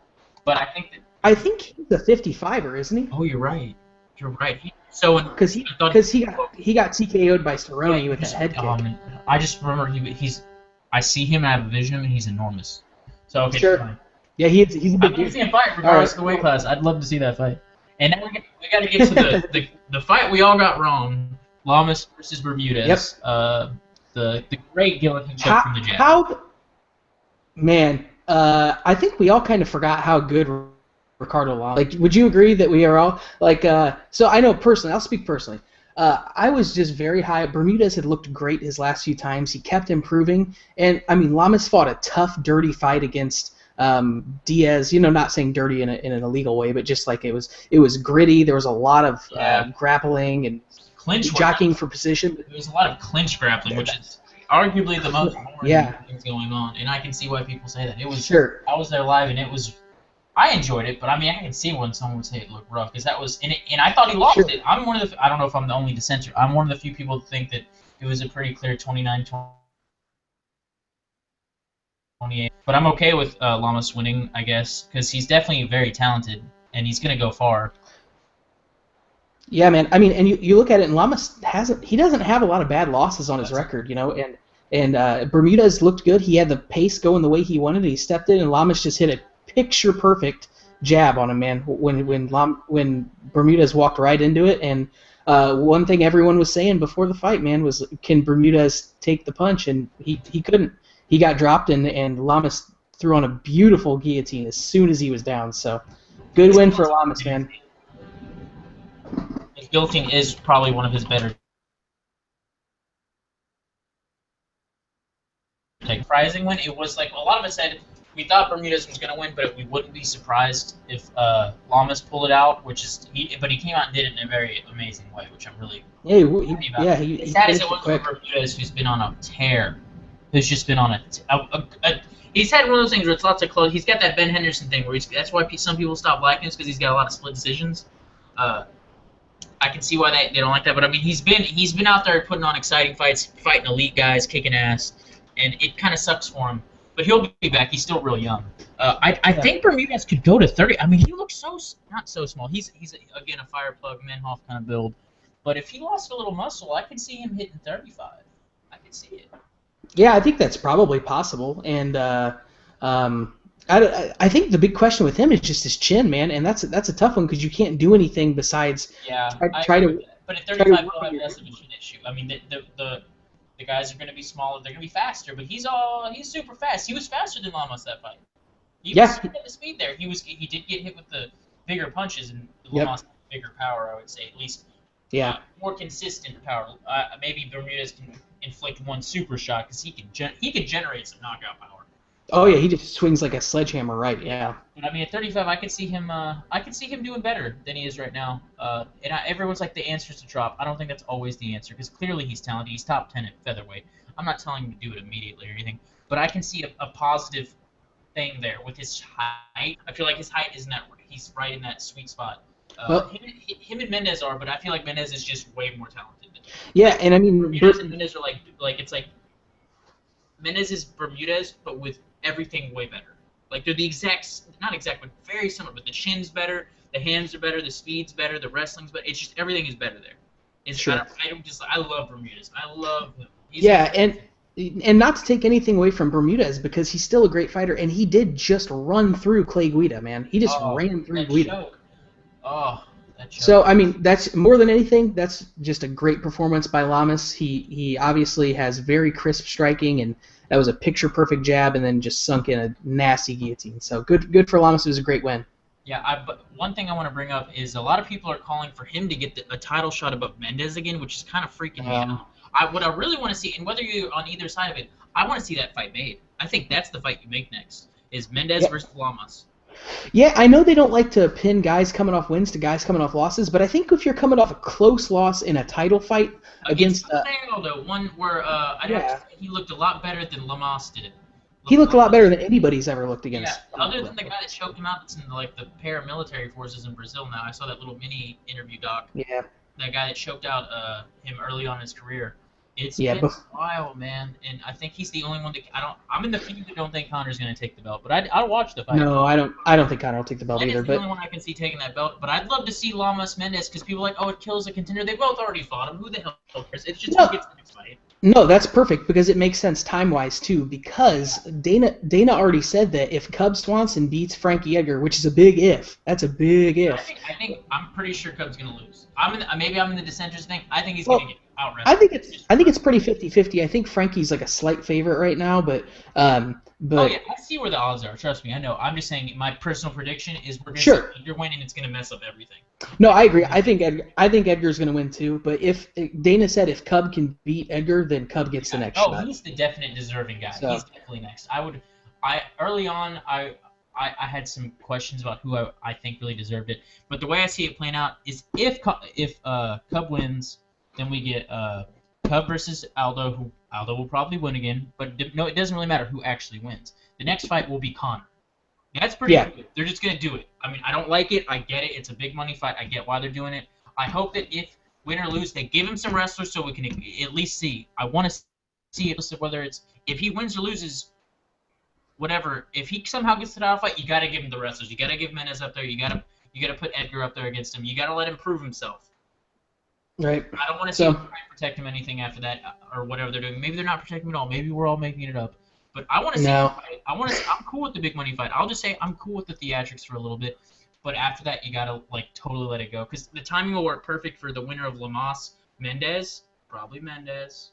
But I think that. I think he's a 55er, isn't he? Oh, you're right. You're right. Because he got TKO'd by Cerrone with a head kick. I just remember he's. I see him, I have a vision of him, and he's enormous. So okay, Sure. fine. Yeah, he's a big I'd love to dude. see him fight regardless of the weight class. I'd love to see that fight. And now we got to get to the fight we all got wrong: Lamas versus Bermudez. Yep. The great guillotine choke from the jab. Man, I think we all kind of forgot how good Ricardo Lamas. Like, would you agree that we are all like? So I know personally. I'll speak personally. I was just very high. Bermudez had looked great his last few times. He kept improving, and I mean, Lamas fought a tough, dirty fight against Diaz. Not saying dirty in an illegal way, but just like it was gritty. There was a lot of grappling and jockeying for position. There was a lot of clinch grappling, which is arguably the most boring things going on, and I can see why people say that. It was sure. I was there live, and it was. I enjoyed it, but I mean, I can see when someone would say it looked rough because that was in it, and I thought he lost it. I'm one of the. I don't know if I'm the only dissenter. I'm one of the few people that think that it was a pretty clear 29-28. But I'm okay with Lamas winning, I guess, because he's definitely very talented and he's gonna go far. Yeah, man. I mean, and you look at it, and Lamas doesn't have a lot of bad losses on his record, and Bermudez looked good. He had the pace going the way he wanted. He stepped in, and Lamas just hit a picture perfect jab on him, man. When Bermudez walked right into it, and one thing everyone was saying before the fight, man, was can Bermudez take the punch, and he couldn't. He got dropped, and Lamas threw on a beautiful guillotine as soon as he was down. So, good win for Lamas, man. His guillotine is probably one of his better. Surprising win. It was like a lot of us said we thought Bermudez was going to win, but we wouldn't be surprised if Lamas pulled it out. But he came out and did it in a very amazing way, which I'm really happy about. He sad as it was for Bermudez, who's been on a tear. Who's just been on he's had one of those things where it's lots of close. He's got that Ben Henderson thing where that's why some people stop liking him because he's got a lot of split decisions. I can see why they don't like that, but I mean he's been out there putting on exciting fights, fighting elite guys, kicking ass, and it kind of sucks for him. But he'll be back. He's still real young. I think Bermudez could go to 30. I mean he looks not so small. He's again a fire plug Menhoff kind of build, but if he lost a little muscle, I could see him hitting 35. I could see it. Yeah, I think that's probably possible, and I think the big question with him is just his chin, man, and that's a tough one because you can't do anything besides try to. But at 35, he'll have less of a chin issue. I mean, the guys are going to be smaller, they're going to be faster, but he's super fast. He was faster than Lamas that fight. He was at the speed there. He did get hit with the bigger punches, and Lamas had bigger power, I would say, at least. Yeah. More consistent power. Maybe Bermudez can inflict one super shot because he can generate some knockout power. Oh yeah, he just swings like a sledgehammer, right? Yeah. But I mean, at 35, I could see him. Doing better than he is right now. Everyone's like the answer's to drop. I don't think that's always the answer because clearly he's talented. He's top 10 at featherweight. I'm not telling him to do it immediately or anything, but I can see a positive thing there with his height. I feel like his height isn't that. He's right in that sweet spot. Him and Mendez are, but I feel like Mendez is just way more talented than him. Yeah, and I mean, Bermudez and Mendez are like it's like Mendez is Bermudez, but with everything way better. Like they're not exact, but very similar. But the chin's better, the hands are better, the speed's better, the wrestling's better. It's just everything is better there. Sure. I love Bermudez. I love him. And not to take anything away from Bermudez because he's still a great fighter, and he did just run through Clay Guida, man. He just ran through Guida. Choke. Oh, that choke. So I mean, that's more than anything. That's just a great performance by Lamas. He obviously has very crisp striking, and that was a picture-perfect jab, and then just sunk in a nasty guillotine. So good for Lamas. It was a great win. Yeah, but one thing I want to bring up is a lot of people are calling for him to get a title shot above Mendez again, which is kind of freaking me out. What I really want to see, and whether you're on either side of it, I want to see that fight made. I think that's the fight you make next, is Mendez versus Lamas. Yeah, I know they don't like to pin guys coming off wins to guys coming off losses, but I think if you're coming off a close loss in a title fight Against against, Castango, though, one where I'd have to yeah, say he looked a lot better than Lamas did. he looked a lot better Lamas, than anybody's ever looked yeah, against. other than the guy that choked him out that's in like the paramilitary forces in Brazil now. I saw that little mini interview doc. Yeah, That guy that choked out him early on in his career. It's yeah, been a while, man, and I think he's the only one that I don't. I'm in the few that don't think Connor's gonna take the belt, but I'll watch the fight. no, I don't think Conor will take the belt Mendes either. is the But only one I can see taking that belt, but I'd love to see Lamas Mendes because people are like, oh, it kills a contender. They both already fought him. Who the hell cares? It's just no, who gets the next fight. no, that's perfect because it makes sense time-wise too. Because Dana already said that if Cub Swanson beats Frankie Edgar, which is a big if, that's a big if. I'm pretty sure Cub's gonna lose. Maybe I'm in the dissenters thing. I think he's Well, gonna get out I think wrestled. it's pretty 50-50. I think Frankie's like a slight favorite right now, but Oh yeah, I see where the odds are. Trust me, I know. I'm just saying my personal prediction is we're gonna sure. see Edgar win and it's gonna mess up everything. No, I agree. I think Edgar's going to win too. But if Dana said if Cub can beat Edgar, then Cub gets the next shot. He's the definite deserving guy. So. He's definitely next. Early on I had some questions about who I think really deserved it, but the way I see it playing out is if Cub wins, then we get Cub versus Aldo, who Aldo will probably win again, but no, it doesn't really matter who actually wins. The next fight will be Conor. That's pretty good. They're just going to do it. I mean, I don't like it. I get it. It's a big money fight. I get why they're doing it. I hope that if win or lose, they give him some wrestlers so we can at least see. I want to see it, whether it's if he wins or loses, whatever. If he somehow gets to the fight, you got to give him the wrestlers. You got to give Menez up there. You got to put Edgar up there against him. You got to let him prove himself. Right. I don't want to see him try and protect him anything after that or whatever they're doing. Maybe they're not protecting him at all. Maybe we're all making it up. But I want to see. No. I'm cool with the big money fight. I'll just say I'm cool with the theatrics for a little bit, but after that you gotta like totally let it go because the timing will work perfect for the winner of Lamas Mendes. Probably Mendes.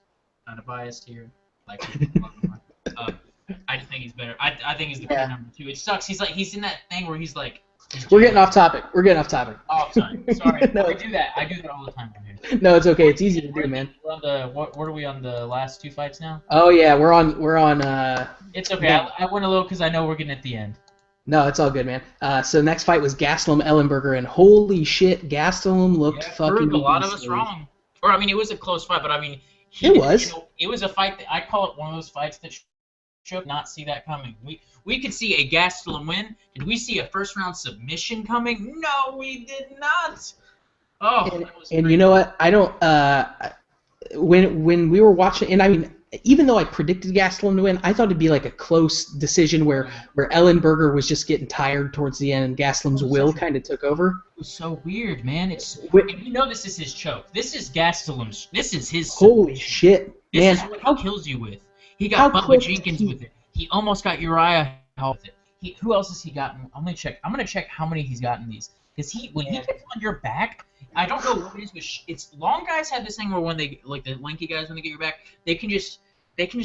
Kind of biased here. Like, I just think he's better. I think he's the clear number 2. It sucks. He's in that thing where he's like. We're getting off topic. Oh, sorry. No. I do that all the time from here. No, it's okay. It's easy to do, man. We're on what are we on the last 2 fights now? Oh yeah, we're on. It's okay. I went a little because I know we're getting at the end. No, it's all good, man. So next fight was Gastelum Ellenberger, and holy shit, Gastelum looked fucking. Proved a lot of us wrong. Or I mean, it was a close fight, but I mean, it was. It was a fight that I call it one of those fights that should not see that coming. We could see a Gastelum win. Did we see a first round submission coming? No, we did not. Oh, and you know what? I don't. When we were watching, and I mean, even though I predicted Gastelum to win, I thought it'd be like a close decision where Ellenberger was just getting tired towards the end, and Gastelum's will kind of took over. It was so weird, man. And you know this is his choke. This is Gastelum's. This is his. Holy shit, man! This is what he kills you with. He got Bubba Jenkins with it. He almost got Uriah with it. Who else has he gotten? I'm gonna check how many he's gotten these. Because when he gets on your back, I don't know what it is, but it's long guys have this thing where when they like the lanky guys when they get your back, they can just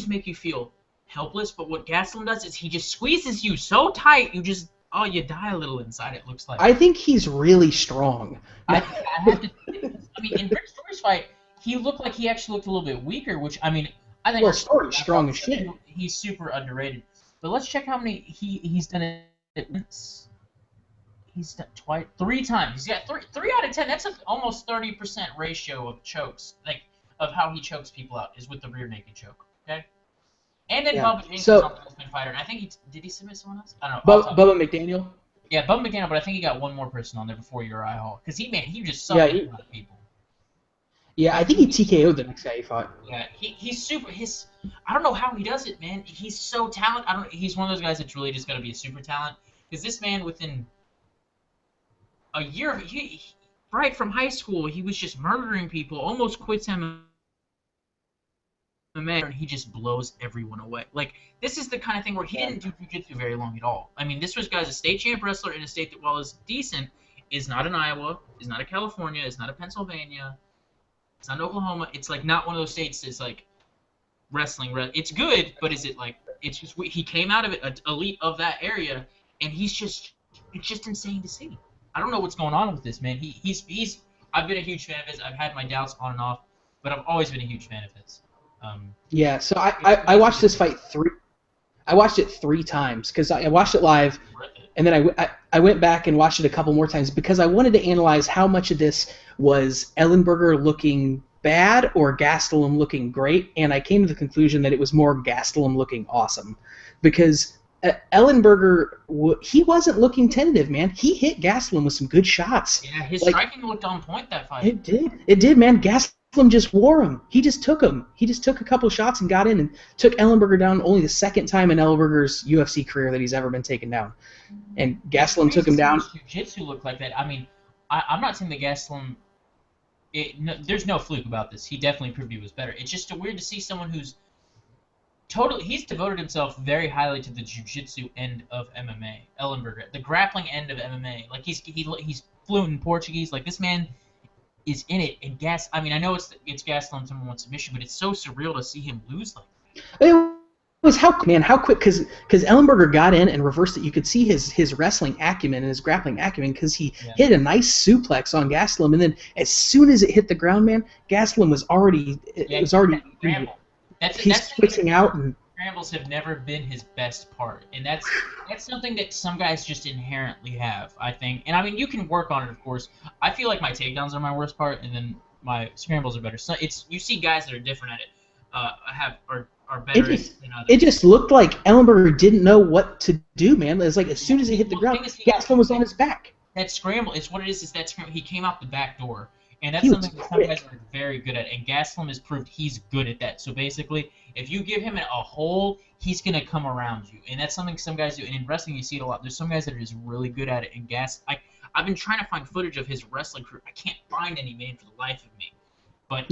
make you feel helpless. But what Gastelum does is he just squeezes you so tight, you die a little inside. It looks like. I think he's really strong. I mean, in Rick Story's fight, he looked like he actually looked a little bit weaker, which I mean. I think Story's strong as shit. He's super underrated. But let's check how many he's done it once. He's done 3 times. He's got 3 out of 10. That's almost 30% ratio of chokes, like of how he chokes people out is with the rear naked choke. Okay. And then Bubba Jenkins on the Ultimate Fighter, and I think did he submit someone else? I don't know. Bubba McDaniel. Yeah, Bubba McDaniel, but I think he got one more person on there before Uriah Hall because he just sucked a lot of people. Yeah, I think he TKO'd the next guy he fought. Yeah, he's super. I don't know how he does it, man. He's so talented. He's one of those guys that's really just got to be a super talent. Because this man, within a year, right from high school, he was just murdering people. Almost quits MMA, and he just blows everyone away. Like this is the kind of thing where he didn't do jiu-jitsu very long at all. I mean, this guy's a state champ wrestler in a state that, while is decent, is not in Iowa, is not in California, is not in Pennsylvania. It's not Oklahoma. It's like not one of those states that's like wrestling. It's good, but is it like it's just he came out of it, an elite of that area, and it's just insane to see. I don't know what's going on with this man. He's I've been a huge fan of his. I've had my doubts on and off, but I've always been a huge fan of his. Yeah, so I watched this fight I watched it 3 times because I watched it live. and then I went back and watched it a couple more times because I wanted to analyze how much of this was Ellenberger looking bad or Gastelum looking great, and I came to the conclusion that it was more Gastelum looking awesome, because Ellenberger, he wasn't looking tentative, man. He hit Gastelum with some good shots. Yeah, his striking looked on point that fight. It did, man. Gastelum just wore him. He just took him. He just took a couple shots and got in and took Ellenberger down. Only the second time in Ellenberger's UFC career that he's ever been taken down. And Gastelum took him down. Jiu-jitsu looked like that. I mean, I'm not saying that Gastelum. There's no fluke about this. He definitely proved he was better. It's just weird to see someone who's he's devoted himself very highly to the jiu-jitsu end of MMA. Ellenberger, the grappling end of MMA. Like he's fluent in Portuguese. Like this man is in it. And I mean, I know it's Gastelum's number one submission, but it's so surreal to see him lose like that. It was how quick, because Ellenberger got in and reversed it. You could see his wrestling acumen and his grappling acumen, because he hit a nice suplex on Gastelum, and then as soon as it hit the ground, man, Gastelum was already he's switching out, and scrambles have never been his best part, and that's something that some guys just inherently have, I think. And I mean, you can work on it, of course. I feel like my takedowns are my worst part, and then my scrambles are better. So you see guys that are different at it, are better than others. It just looked like Ellenberger didn't know what to do, man. It was like as soon as he hit the ground, Gastelum was on his back. That scramble, it's what it is that scramble. He came out the back door. And that's something that some guys are very good at, and Gastelum has proved he's good at that. So basically, if you give him a hole, he's going to come around you. And that's something some guys do. And in wrestling, you see it a lot. There's some guys that are just really good at it. And I've been trying to find footage of his wrestling career. I can't find any, man, for the life of me. But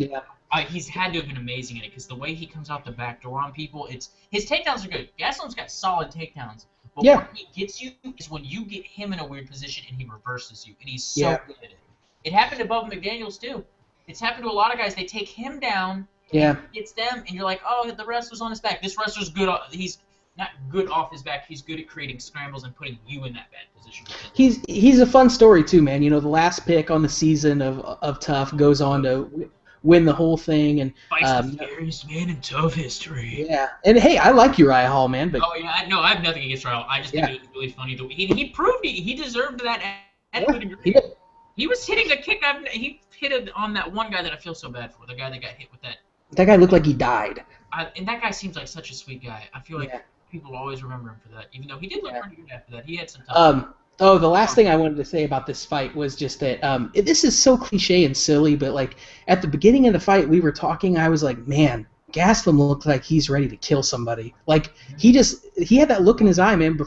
he's had to have been amazing at it, because the way he comes out the back door on people, his takedowns are good. Gastelum's got solid takedowns. But what he gets you is when you get him in a weird position and he reverses you. And he's so good at it. It happened to Bubba McDaniels, too. It's happened to a lot of guys. They take him down, it's them, and you're like, oh, the wrestler's on his back. This wrestler's good. He's not good off his back. He's good at creating scrambles and putting you in that bad position. He's a fun story, too, man. You know, the last pick on the season of Tough goes on to win the whole thing. And fights the scariest man in Tough history. Yeah. And, hey, I like Uriah Hall, man. But I have nothing against Uriah Hall. I just think it was really funny. He proved he deserved that at a degree. He was hitting the kick. He hit it on that one guy that I feel so bad for. The guy that got hit with that. That guy looked like he died. And that guy seems like such a sweet guy. I feel like people will always remember him for that, even though he did look pretty good after that. He had some time. The last thing I wanted to say about this fight was just that this is so cliche and silly, but like at the beginning of the fight, we were talking. I was like, man, Gastelum looked like he's ready to kill somebody. Like he had that look in his eye, man.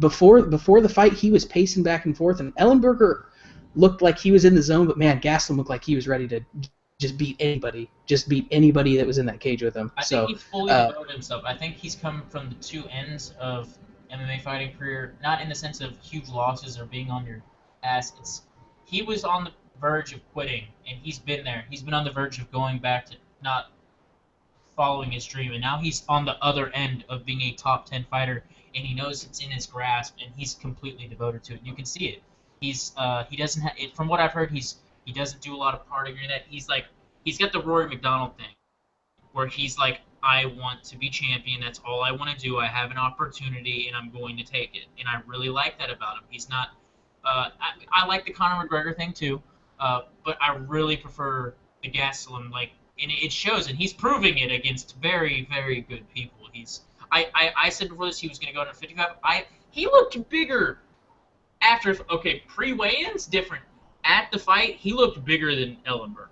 Before the fight, he was pacing back and forth, and Ellenberger looked like he was in the zone, but man, Gastelum looked like he was ready to just beat anybody that was in that cage with him. I think he's fully devoted himself. I think he's come from the two ends of MMA fighting career, not in the sense of huge losses or being on your ass. He was on the verge of quitting, and he's been there. He's been on the verge of going back to not following his dream, and now he's on the other end of being a top 10 fighter, and he knows it's in his grasp, and he's completely devoted to it. You can see it. He doesn't have it. From what I've heard, he doesn't do a lot of partying or that. He's got the Rory McDonald thing, where he's like, I want to be champion. That's all I want to do. I have an opportunity, and I'm going to take it. And I really like that about him. He's not. I like the Conor McGregor thing too, but I really prefer the Gastelum. And it shows, and he's proving it against very, very good people. I said before this he was going to go into 55. He looked bigger. Pre-weigh-ins, different. At the fight, he looked bigger than Ellenberger,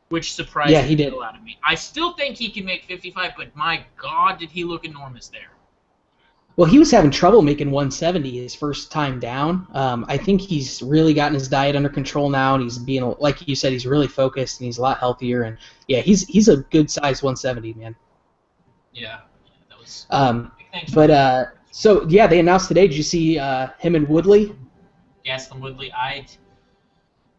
which surprised the hell out of me. I still think he can make 55, but my God, did he look enormous there. Well, he was having trouble making 170 his first time down. I think he's really gotten his diet under control now, and he's being, like you said, he's really focused, and he's a lot healthier. And, yeah, he's a good-sized 170, man. Yeah, that was... So, yeah, they announced today. Did you see him and Woodley? Gastelum Woodley.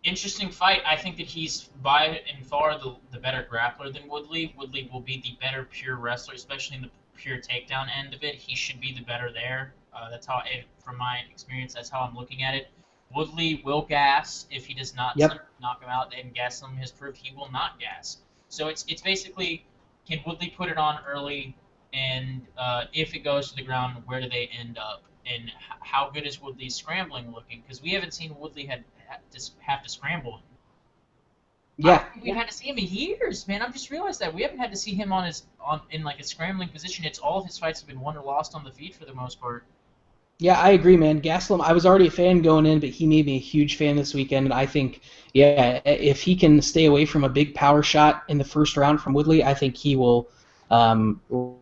Interesting fight. I think that he's by and far the better grappler than Woodley. Woodley will be the better pure wrestler, especially in the pure takedown end of it. He should be the better there. That's how, from my experience, that's how I'm looking at it. Woodley will gas if he does not knock him out, and Gastelum has proved he will not gas. So it's basically, can Woodley put it on early, and if it goes to the ground, where do they end up? And how good is Woodley's scrambling looking? Because we haven't seen Woodley have to scramble. I Yeah, don't think we've had to see him in years, man. I've just realized that we haven't had to see him in like a scrambling position. It's all of his fights have been won or lost on the feet for the most part. yeah, I agree, man. Gastelum, I was already a fan going in, but he made me a huge fan this weekend, and I think, yeah, if he can stay away from a big power shot in the first round from Woodley, I think he will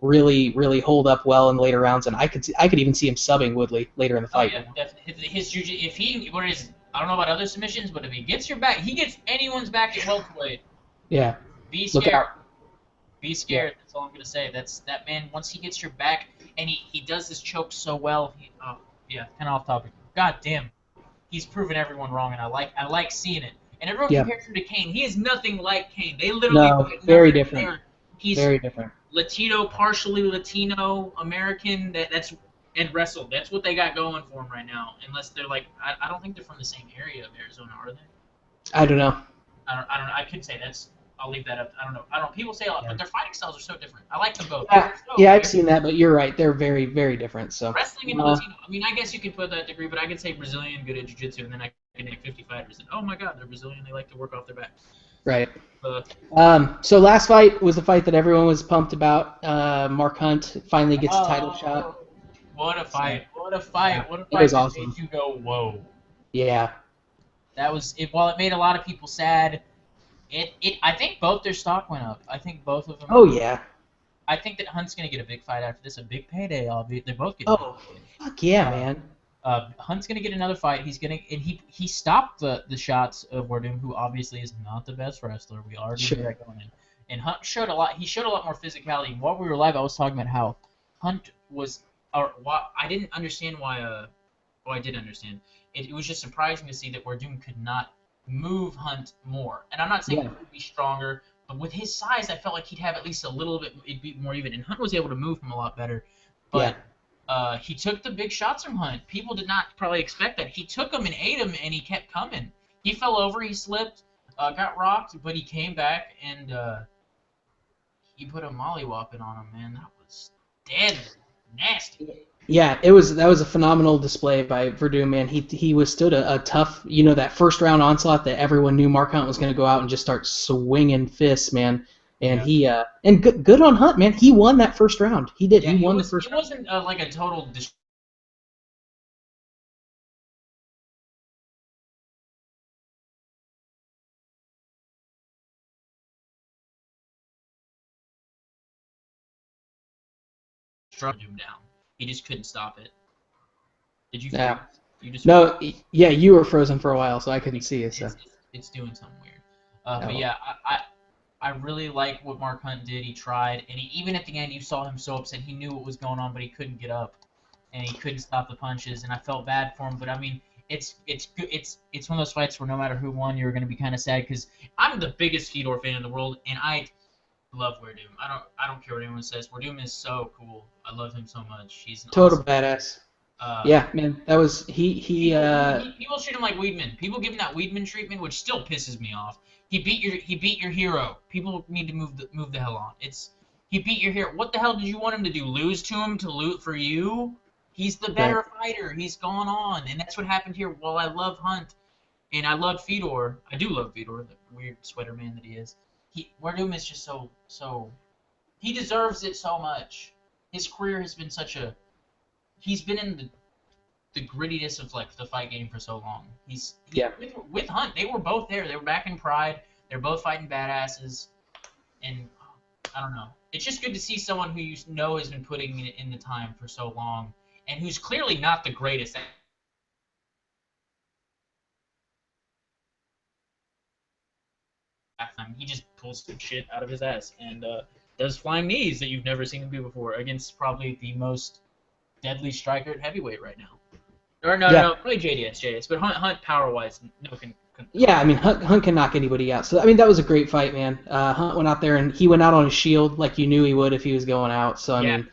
really, really hold up well in later rounds, and I could even see him subbing Woodley later in the Oh fight. yeah, definitely. His jiu if he what is I don't know about other submissions, but if he gets your back, he gets anyone's back at welterweight. Yeah, Be look scared. out. Be Yeah. scared. That's all I'm gonna say. That's that man. Once he gets your back, and he does this choke so well. Oh yeah, kind of off topic. God damn, he's proven everyone wrong, and I like seeing it. And everyone Yeah. compares him to Kane. He is nothing like Kane. They literally No, look at very nothing. different. He's Very different. Latino, partially Latino, American. That's and wrestled. That's what they got going for him right now. Unless they're like, I don't think they're from the same area of Arizona, are they? I don't know. I don't know. I could say that's. I'll leave that up. I don't know. I don't. People say a lot, but their fighting styles are so different. I like them both. Yeah, I've seen that, but you're right. They're very, very different. So Wrestling and Latino. I mean, I guess you can put that degree, but I could say Brazilian, good at jiu-jitsu, and then I can name 50 fighters. And, oh my God, they're Brazilian. They like to work off their backs. right. Uh, So last fight was the fight that everyone was pumped about. Mark Hunt finally gets a title shot. What a fight! What a fight! Yeah, What a it fight was that awesome. made you go, whoa. Yeah. That was it. While it made a lot of people sad, I think both their stock went up. I think both of them. Oh yeah. I think that Hunt's gonna get a big fight after this, a big payday. They're both getting. Oh, fuck yeah, man. Hunt's gonna get another fight. He stopped the shots of Wardum, who obviously is not the best wrestler. We already knew that going in. And Hunt showed a lot. He showed a lot more physicality. And while we were live, I was talking about how Hunt was. I didn't understand why. Oh, I did understand. It was just surprising to see that Wardum could not move Hunt more. And I'm not saying he would be stronger, but with his size, I felt like he'd have at least a little bit. It'd be more even. And Hunt was able to move him a lot better. But he took the big shots from Hunt. People did not probably expect that. He took them and ate them, and he kept coming. He fell over, he slipped, got rocked, but he came back and he put a mollywhopping on him. Man, that was dead, nasty. Yeah, that was a phenomenal display by Verdum, man. He withstood a tough, that first round onslaught that everyone knew Mark Hunt was going to go out and just start swinging fists, man. And he and good on Hunt, man. He won that first round. He did. Yeah, he won the first round. It wasn't like a total struck him down. He just couldn't stop it. Did you? Yeah. You just no. Yeah, you were frozen for a while, so I couldn't see it. So it's doing something weird. But yeah, I really like what Mark Hunt did. He tried, and even at the end, you saw him so upset. He knew what was going on, but he couldn't get up, and he couldn't stop the punches. And I felt bad for him. But I mean, it's one of those fights where no matter who won, you're going to be kind of sad because I'm the biggest Fedor fan in the world, and I love Wardum. I don't care what anyone says. Wardum is so cool. I love him so much. He's an total awesome, badass. Yeah, man, that was people treat him like Weidman. People give him that Weidman treatment, which still pisses me off. He beat your hero. People need to move the hell on. He beat your hero. What the hell did you want him to do? Lose to him to loot for you? He's the better fighter. He's gone on, and that's what happened here. While I love Hunt, and I love Fedor, I do love Fedor, the weird sweater man that he is. Wardum is just so. He deserves it so much. His career has been he's been in the grittiness of like the fight game for so long. With Hunt, they were both there. They were back in Pride. They're both fighting badasses, and I don't know. It's just good to see someone who you know has been putting in the time for so long, and who's clearly not the greatest. He just pulls some shit out of his ass and does flying knees that you've never seen him do before against probably the most deadly striker at heavyweight right now. Or no, probably JDS, but Hunt power-wise, no can. Yeah, I mean Hunt can knock anybody out. So I mean that was a great fight, man. Hunt went out there and he went out on his shield like you knew he would if he was going out. So I mean,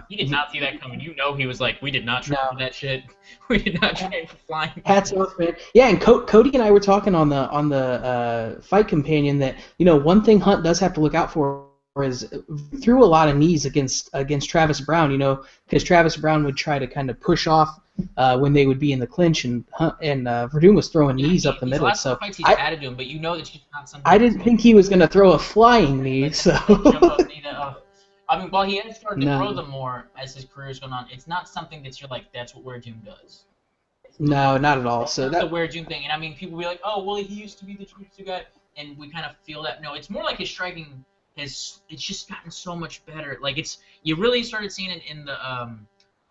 he did not see that coming. You know he was like, we did not train for that shit. We did not train for flying. Hats off, man. Yeah, and Cody and I were talking on the Fight Companion that one thing Hunt does have to look out for is threw a lot of knees against Travis Brown, because Travis Brown would try to kind of push off when they would be in the clinch, and Verdum was throwing knees up the middle. Last so fights he's added to him, but that's just not something. I didn't think he was going to throw a flying knee. So. I mean, while he has started to throw them more as his career's going on, it's not something that you're like, that's what Verdum does. No, not at all. That's so the Verdum thing, and I mean, people be like, oh, well, he used to be the jiu-jitsu guy, and we kind of feel that. No, it's more like his striking it's just gotten so much better. Like you really started seeing it in the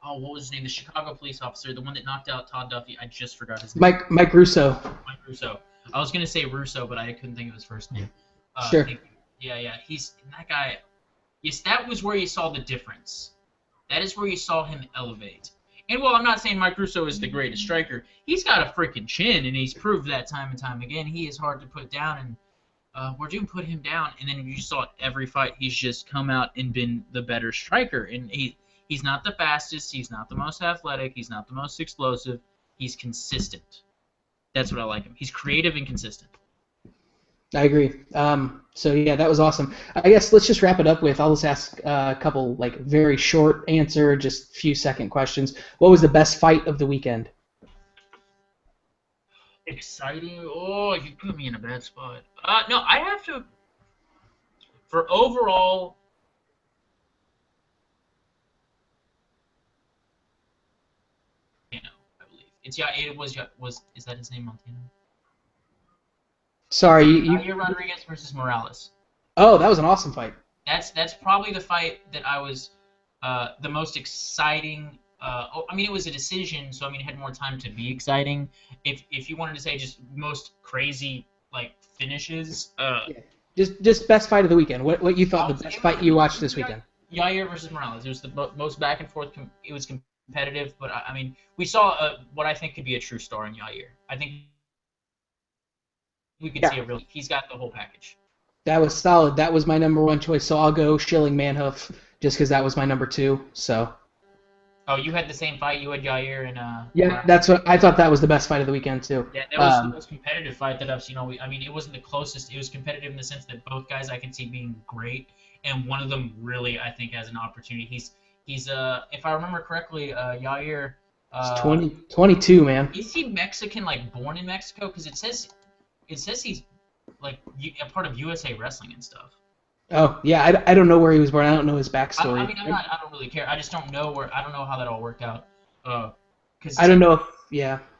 what was his name? The Chicago police officer, the one that knocked out Todd Duffy. I just forgot his name. Mike Russo. Mike Russo. I was gonna say Russo, but I couldn't think of his first name. Sure. Yeah. He's that guy. Yes, that was where you saw the difference. That is where you saw him elevate. And while I'm not saying Mike Russo is the greatest striker, he's got a freaking chin, and he's proved that time and time again. He is hard to put down, and Verdum put him down, and then you saw every fight he's just come out and been the better striker. And he's not the fastest, he's not the most athletic, he's not the most explosive. He's consistent. That's what I like him. He's creative and consistent. I agree. So yeah, that was awesome. I guess let's just wrap it up with, I'll just ask a couple very short answer, just few second questions. What was the best fight of the weekend? Exciting. Oh, you put me in a bad spot. No, I have to. For overall, I believe it's It was. Is that his name, Montano? Sorry, Yair Rodriguez versus Morales. Oh, that was an awesome fight. That's probably the fight that I was the most exciting. I mean, it was a decision, so I mean, it had more time to be exciting. If you wanted to say just most crazy finishes, just best fight of the weekend. What you thought the best fight you watched this weekend? Yair versus Morales. It was the most back and forth. It was competitive, but I mean, we saw what I think could be a true star in Yair. I think we could see a real. He's got the whole package. That was solid. That was my number one choice. So I'll go Schilling Manhoof just because that was my number two. So. Oh, you had the same fight. You had Yair and. Yeah, that's what I thought. That was the best fight of the weekend too. Yeah, that was the most competitive fight that I've seen all week. I mean, it wasn't the closest. It was competitive in the sense that both guys I can see being great, and one of them really I think has an opportunity. He's if I remember correctly, Yair. He's 22, man. Is he Mexican, born in Mexico? Because it says he's a part of USA Wrestling and stuff. Oh yeah, I don't know where he was born. I don't know his backstory. I mean, I don't really care. I just don't know I don't know how that all worked out. I don't know if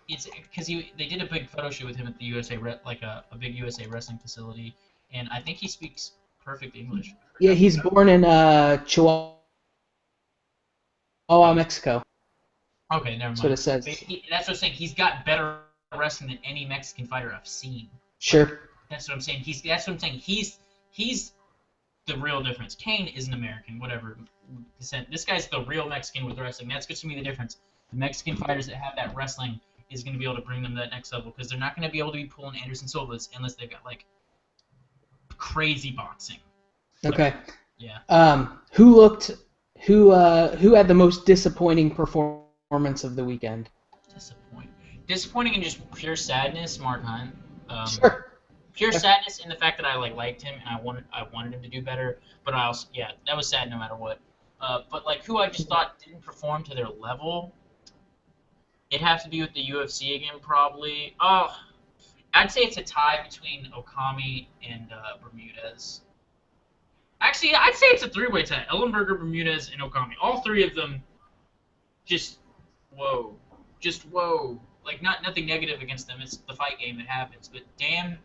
It's because they did a big photo shoot with him at the USA a big USA Wrestling facility, and I think he speaks perfect English. Yeah, he's born in Chihuahua, Mexico. Okay, never mind. That's what it says. That's what I'm saying. He's got better wrestling than any Mexican fighter I've seen. Sure. That's what I'm saying. That's what I'm saying. He's the real difference. Kane is an American, whatever descent. This guy's the real Mexican with wrestling. That's going to be the difference. The Mexican fighters that have that wrestling is going to be able to bring them to that next level because they're not going to be able to be pulling Anderson Silva's unless they've got crazy boxing. Okay. Yeah. Who had the most disappointing performance of the weekend? Disappointing and just pure sadness, Mark Hunt. Sure. Pure sadness in the fact that I liked him and I wanted him to do better, but I also that was sad no matter what. But who I just thought didn't perform to their level, it'd have to be with the UFC again probably. Oh, I'd say it's a tie between Okami and Bermudez. Actually, I'd say it's a three-way tie: Ellenberger, Bermudez, and Okami. All three of them, just whoa. Nothing negative against them. It's the fight game. It happens. But damn,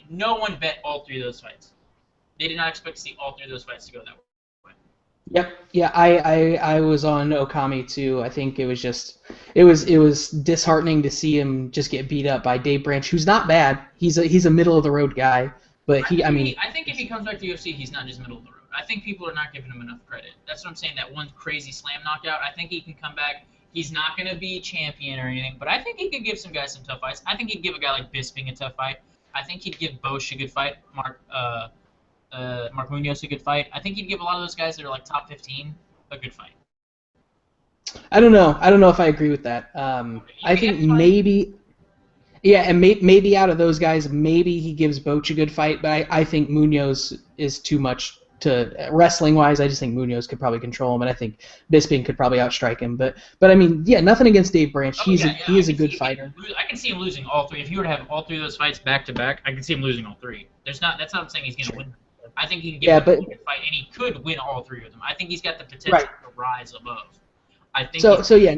no one bet all three of those fights. They did not expect to see all three of those fights to go that way. Yep. Yeah, I was on Okami too. I think it was disheartening to see him just get beat up by Dave Branch, who's not bad. He's a middle of the road guy, but I think if he comes back to UFC, he's not just middle of the road. I think people are not giving him enough credit. That's what I'm saying. That one crazy slam knockout. I think he can come back. He's not going to be champion or anything, but I think he could give some guys some tough fights. I think he'd give a guy like Bisping a tough fight. I think he'd give Bosch a good fight. Mark Munoz a good fight. I think he'd give a lot of those guys that are top 15 a good fight. I don't know. I don't know if I agree with that. I think maybe, and maybe out of those guys, maybe he gives Boach a good fight, but I think Munoz is too much wrestling wise. I just think Munoz could probably control him, and I think Bisping could probably outstrike him. But I mean, yeah, nothing against Dave Branch. He is a good fighter. I can see him losing all three. If you were to have all three of those fights back to back, I can see him losing all three. That's not saying he's going to win. I think he can get a fight, and he could win all three of them. I think he's got the potential to rise above. I think so yeah.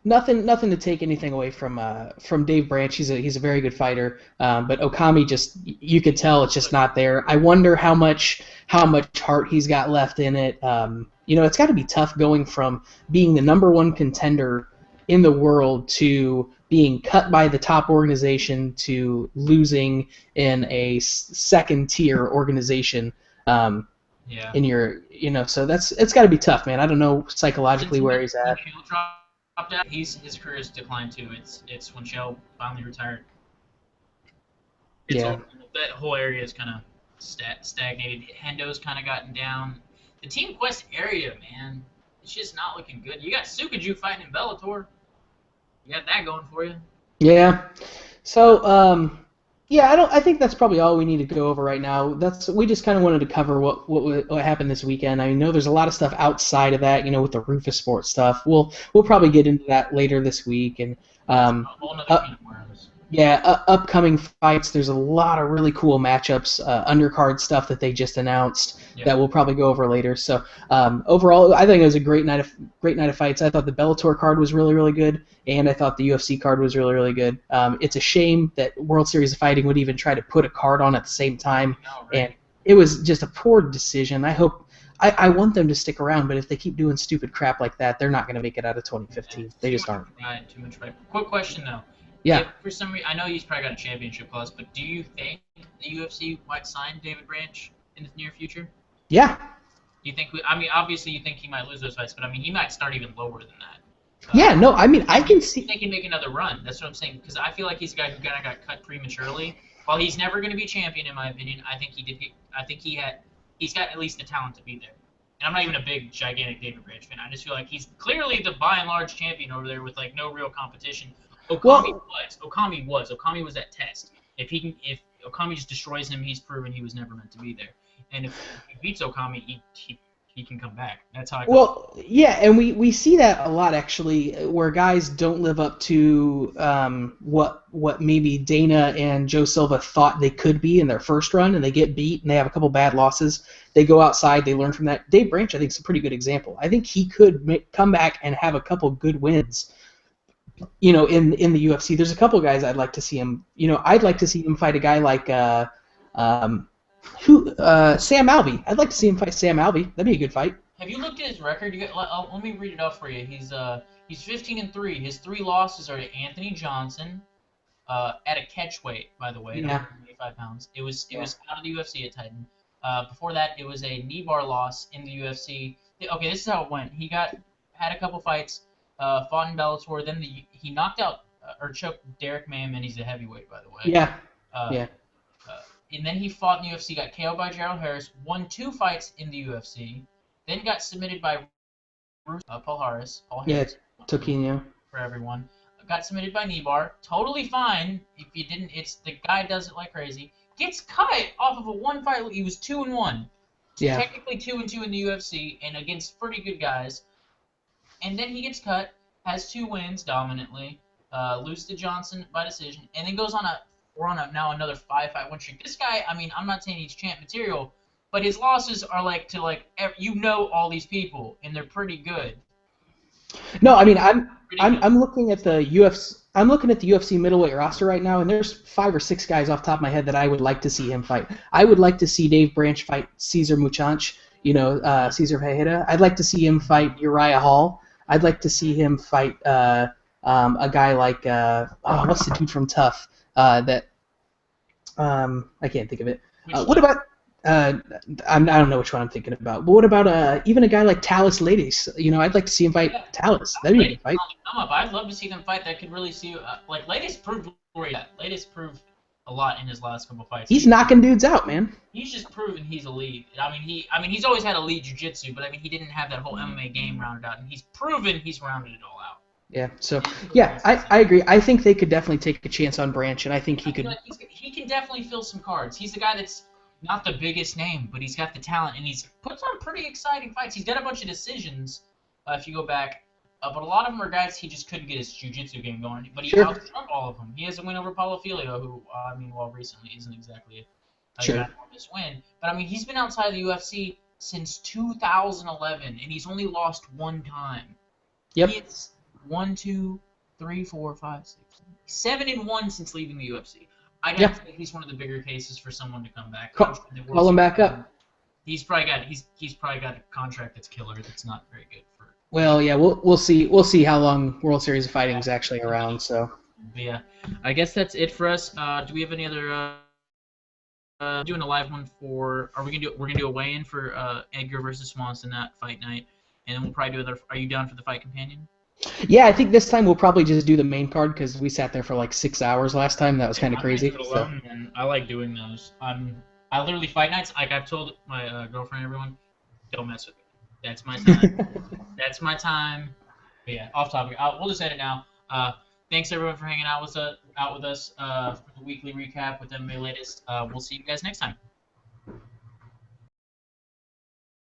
Nothing to take anything away from Dave Branch. He's a very good fighter, but Okami just, you could tell it's just not there. I wonder how much heart he's got left in it. It's got to be tough going from being the #1 contender in the world to being cut by the top organization to losing in a second tier organization. In your, so it's got to be tough, man. I don't know psychologically where he's at. His career has declined too. It's when Shell finally retired. That whole area is kind of stagnated. Hendo's kind of gotten down. The Team Quest area, man, it's just not looking good. You got Sukaju fighting in Bellator. You got that going for you. Yeah. So, I think that's probably all we need to go over right now. We just kind of wanted to cover what happened this weekend. I know there's a lot of stuff outside of that, with the Rufus Sports stuff. We'll probably get into that later this week, and upcoming fights. There's a lot of really cool matchups, undercard stuff that they just announced that we'll probably go over later. So overall, I think it was a great night of fights. I thought the Bellator card was really, really good, and I thought the UFC card was really, really good. It's a shame that World Series of Fighting would even try to put a card on at the same time, and it was just a poor decision. I want them to stick around, but if they keep doing stupid crap like that, they're not going to make it out of 2015. They just aren't. Right, too much right. Quick question though. Yeah. If for some reason, I know he's probably got a championship clause, but do you think the UFC might sign David Branch in the near future? Yeah. Do you think? Obviously, you think he might lose those fights, but he might start even lower than that. I can see. I think he can make another run. That's what I'm saying, because I feel like he's a guy who kind of got cut prematurely. While he's never going to be champion, in my opinion, I think he's got at least the talent to be there. And I'm not even a big, gigantic David Branch fan. I just feel like he's clearly the by and large champion over there with no real competition. Okami was that test. If Okami just destroys him, he's proven he was never meant to be there. And if he beats Okami, he can come back. That's how I feel. Well, yeah, and we see that a lot actually, where guys don't live up to what maybe Dana and Joe Silva thought they could be in their first run, and they get beat and they have a couple bad losses. They go outside, they learn from that. Dave Branch, I think, is a pretty good example. I think he could come back and have a couple good wins. In the UFC, there's a couple guys I'd like to see him. I'd like to see him fight a guy like Sam Alvey. I'd like to see him fight Sam Alvey. That'd be a good fight. Have you looked at his record? Let me read it off for you. He's 15-3. His 3 losses are to Anthony Johnson, at a catch weight, by the way, 85 pounds. It was out of the UFC at Titan. Before that, it was a knee bar loss in the UFC. Okay, this is how it went. He had a couple fights. Fought in Bellator, then he knocked out or choked Derek Mann, and he's a heavyweight, by the way. Yeah. And then he fought in the UFC, got KO'd by Gerald Harris, won 2 fights in the UFC, then got submitted by Paul Harris. Toquinho. For everyone. Got submitted by Kneebar. Totally fine. If you didn't, the guy does it like crazy. Gets cut off of a 1 fight. He was 2-1. Yeah. Technically 2-2 in the UFC, and against pretty good guys. And then he gets cut, has 2 wins dominantly, loses to Johnson by decision, and then goes on now another 5-fight win streak. This guy, I'm not saying he's champ material, but his losses are all these people, and they're pretty good. No, I'm looking at the UFC. I'm looking at the UFC middleweight roster right now, and there's 5 or 6 guys off the top of my head that I would like to see him fight. I would like to see Dave Branch fight Cesar Muchanch, Cesar Ferreira. I'd like to see him fight Uriah Hall. I'd like to see him fight a guy like what's the dude from Tough that I can't think of it. What about I don't know which one I'm thinking about. But what about even a guy like Talis Ladies? I'd like to see him fight Talis. That'd be a good fight. I'd love to see them fight. That could really see Ladies proved Ladies proved a lot in his last couple fights. He's knocking dudes out, man. He's just proven he's elite. He's always had elite jiu-jitsu, but he didn't have that whole MMA game rounded out, and he's proven he's rounded it all out. Yeah. So I agree. I think they could definitely take a chance on Branch, and I think he could. He can definitely fill some cards. He's the guy that's not the biggest name, but he's got the talent, and he's puts on pretty exciting fights. He's got a bunch of decisions, if you go back, but a lot of them are guys he just couldn't get his jiu-jitsu game going. But he Sure. outstruck all of them. He has a win over Paulo Filio, who recently isn't exactly a Sure. ginormous win. But I mean, he's been outside the UFC since 2011, and he's only lost one time. Yep. He's 1, 2, 3, 4, 5, 6, 7-1 since leaving the UFC. I'd have to think he's one of the bigger cases for someone to come back. Call him back up. He's probably got a contract that's killer. That's not very good for. Well, yeah, we'll see. We'll see how long World Series of Fighting is actually around. So. But yeah, I guess that's it for us. Do we have any other? Doing a live one for. We're gonna do a weigh-in for Edgar versus Swanson that fight night, and then we'll probably do another. Are you down for the fight companion? Yeah, I think this time we'll probably just do the main card because we sat there for like 6 hours last time. That was kind of crazy. I'm alone, and I like doing those. I literally fight nights. Like I've told my girlfriend, everyone, don't mess with me. That's my time. That's my time. But yeah, off topic. We'll just end it now. Thanks everyone for hanging out with us for the weekly recap with MMA latest. We'll see you guys next time.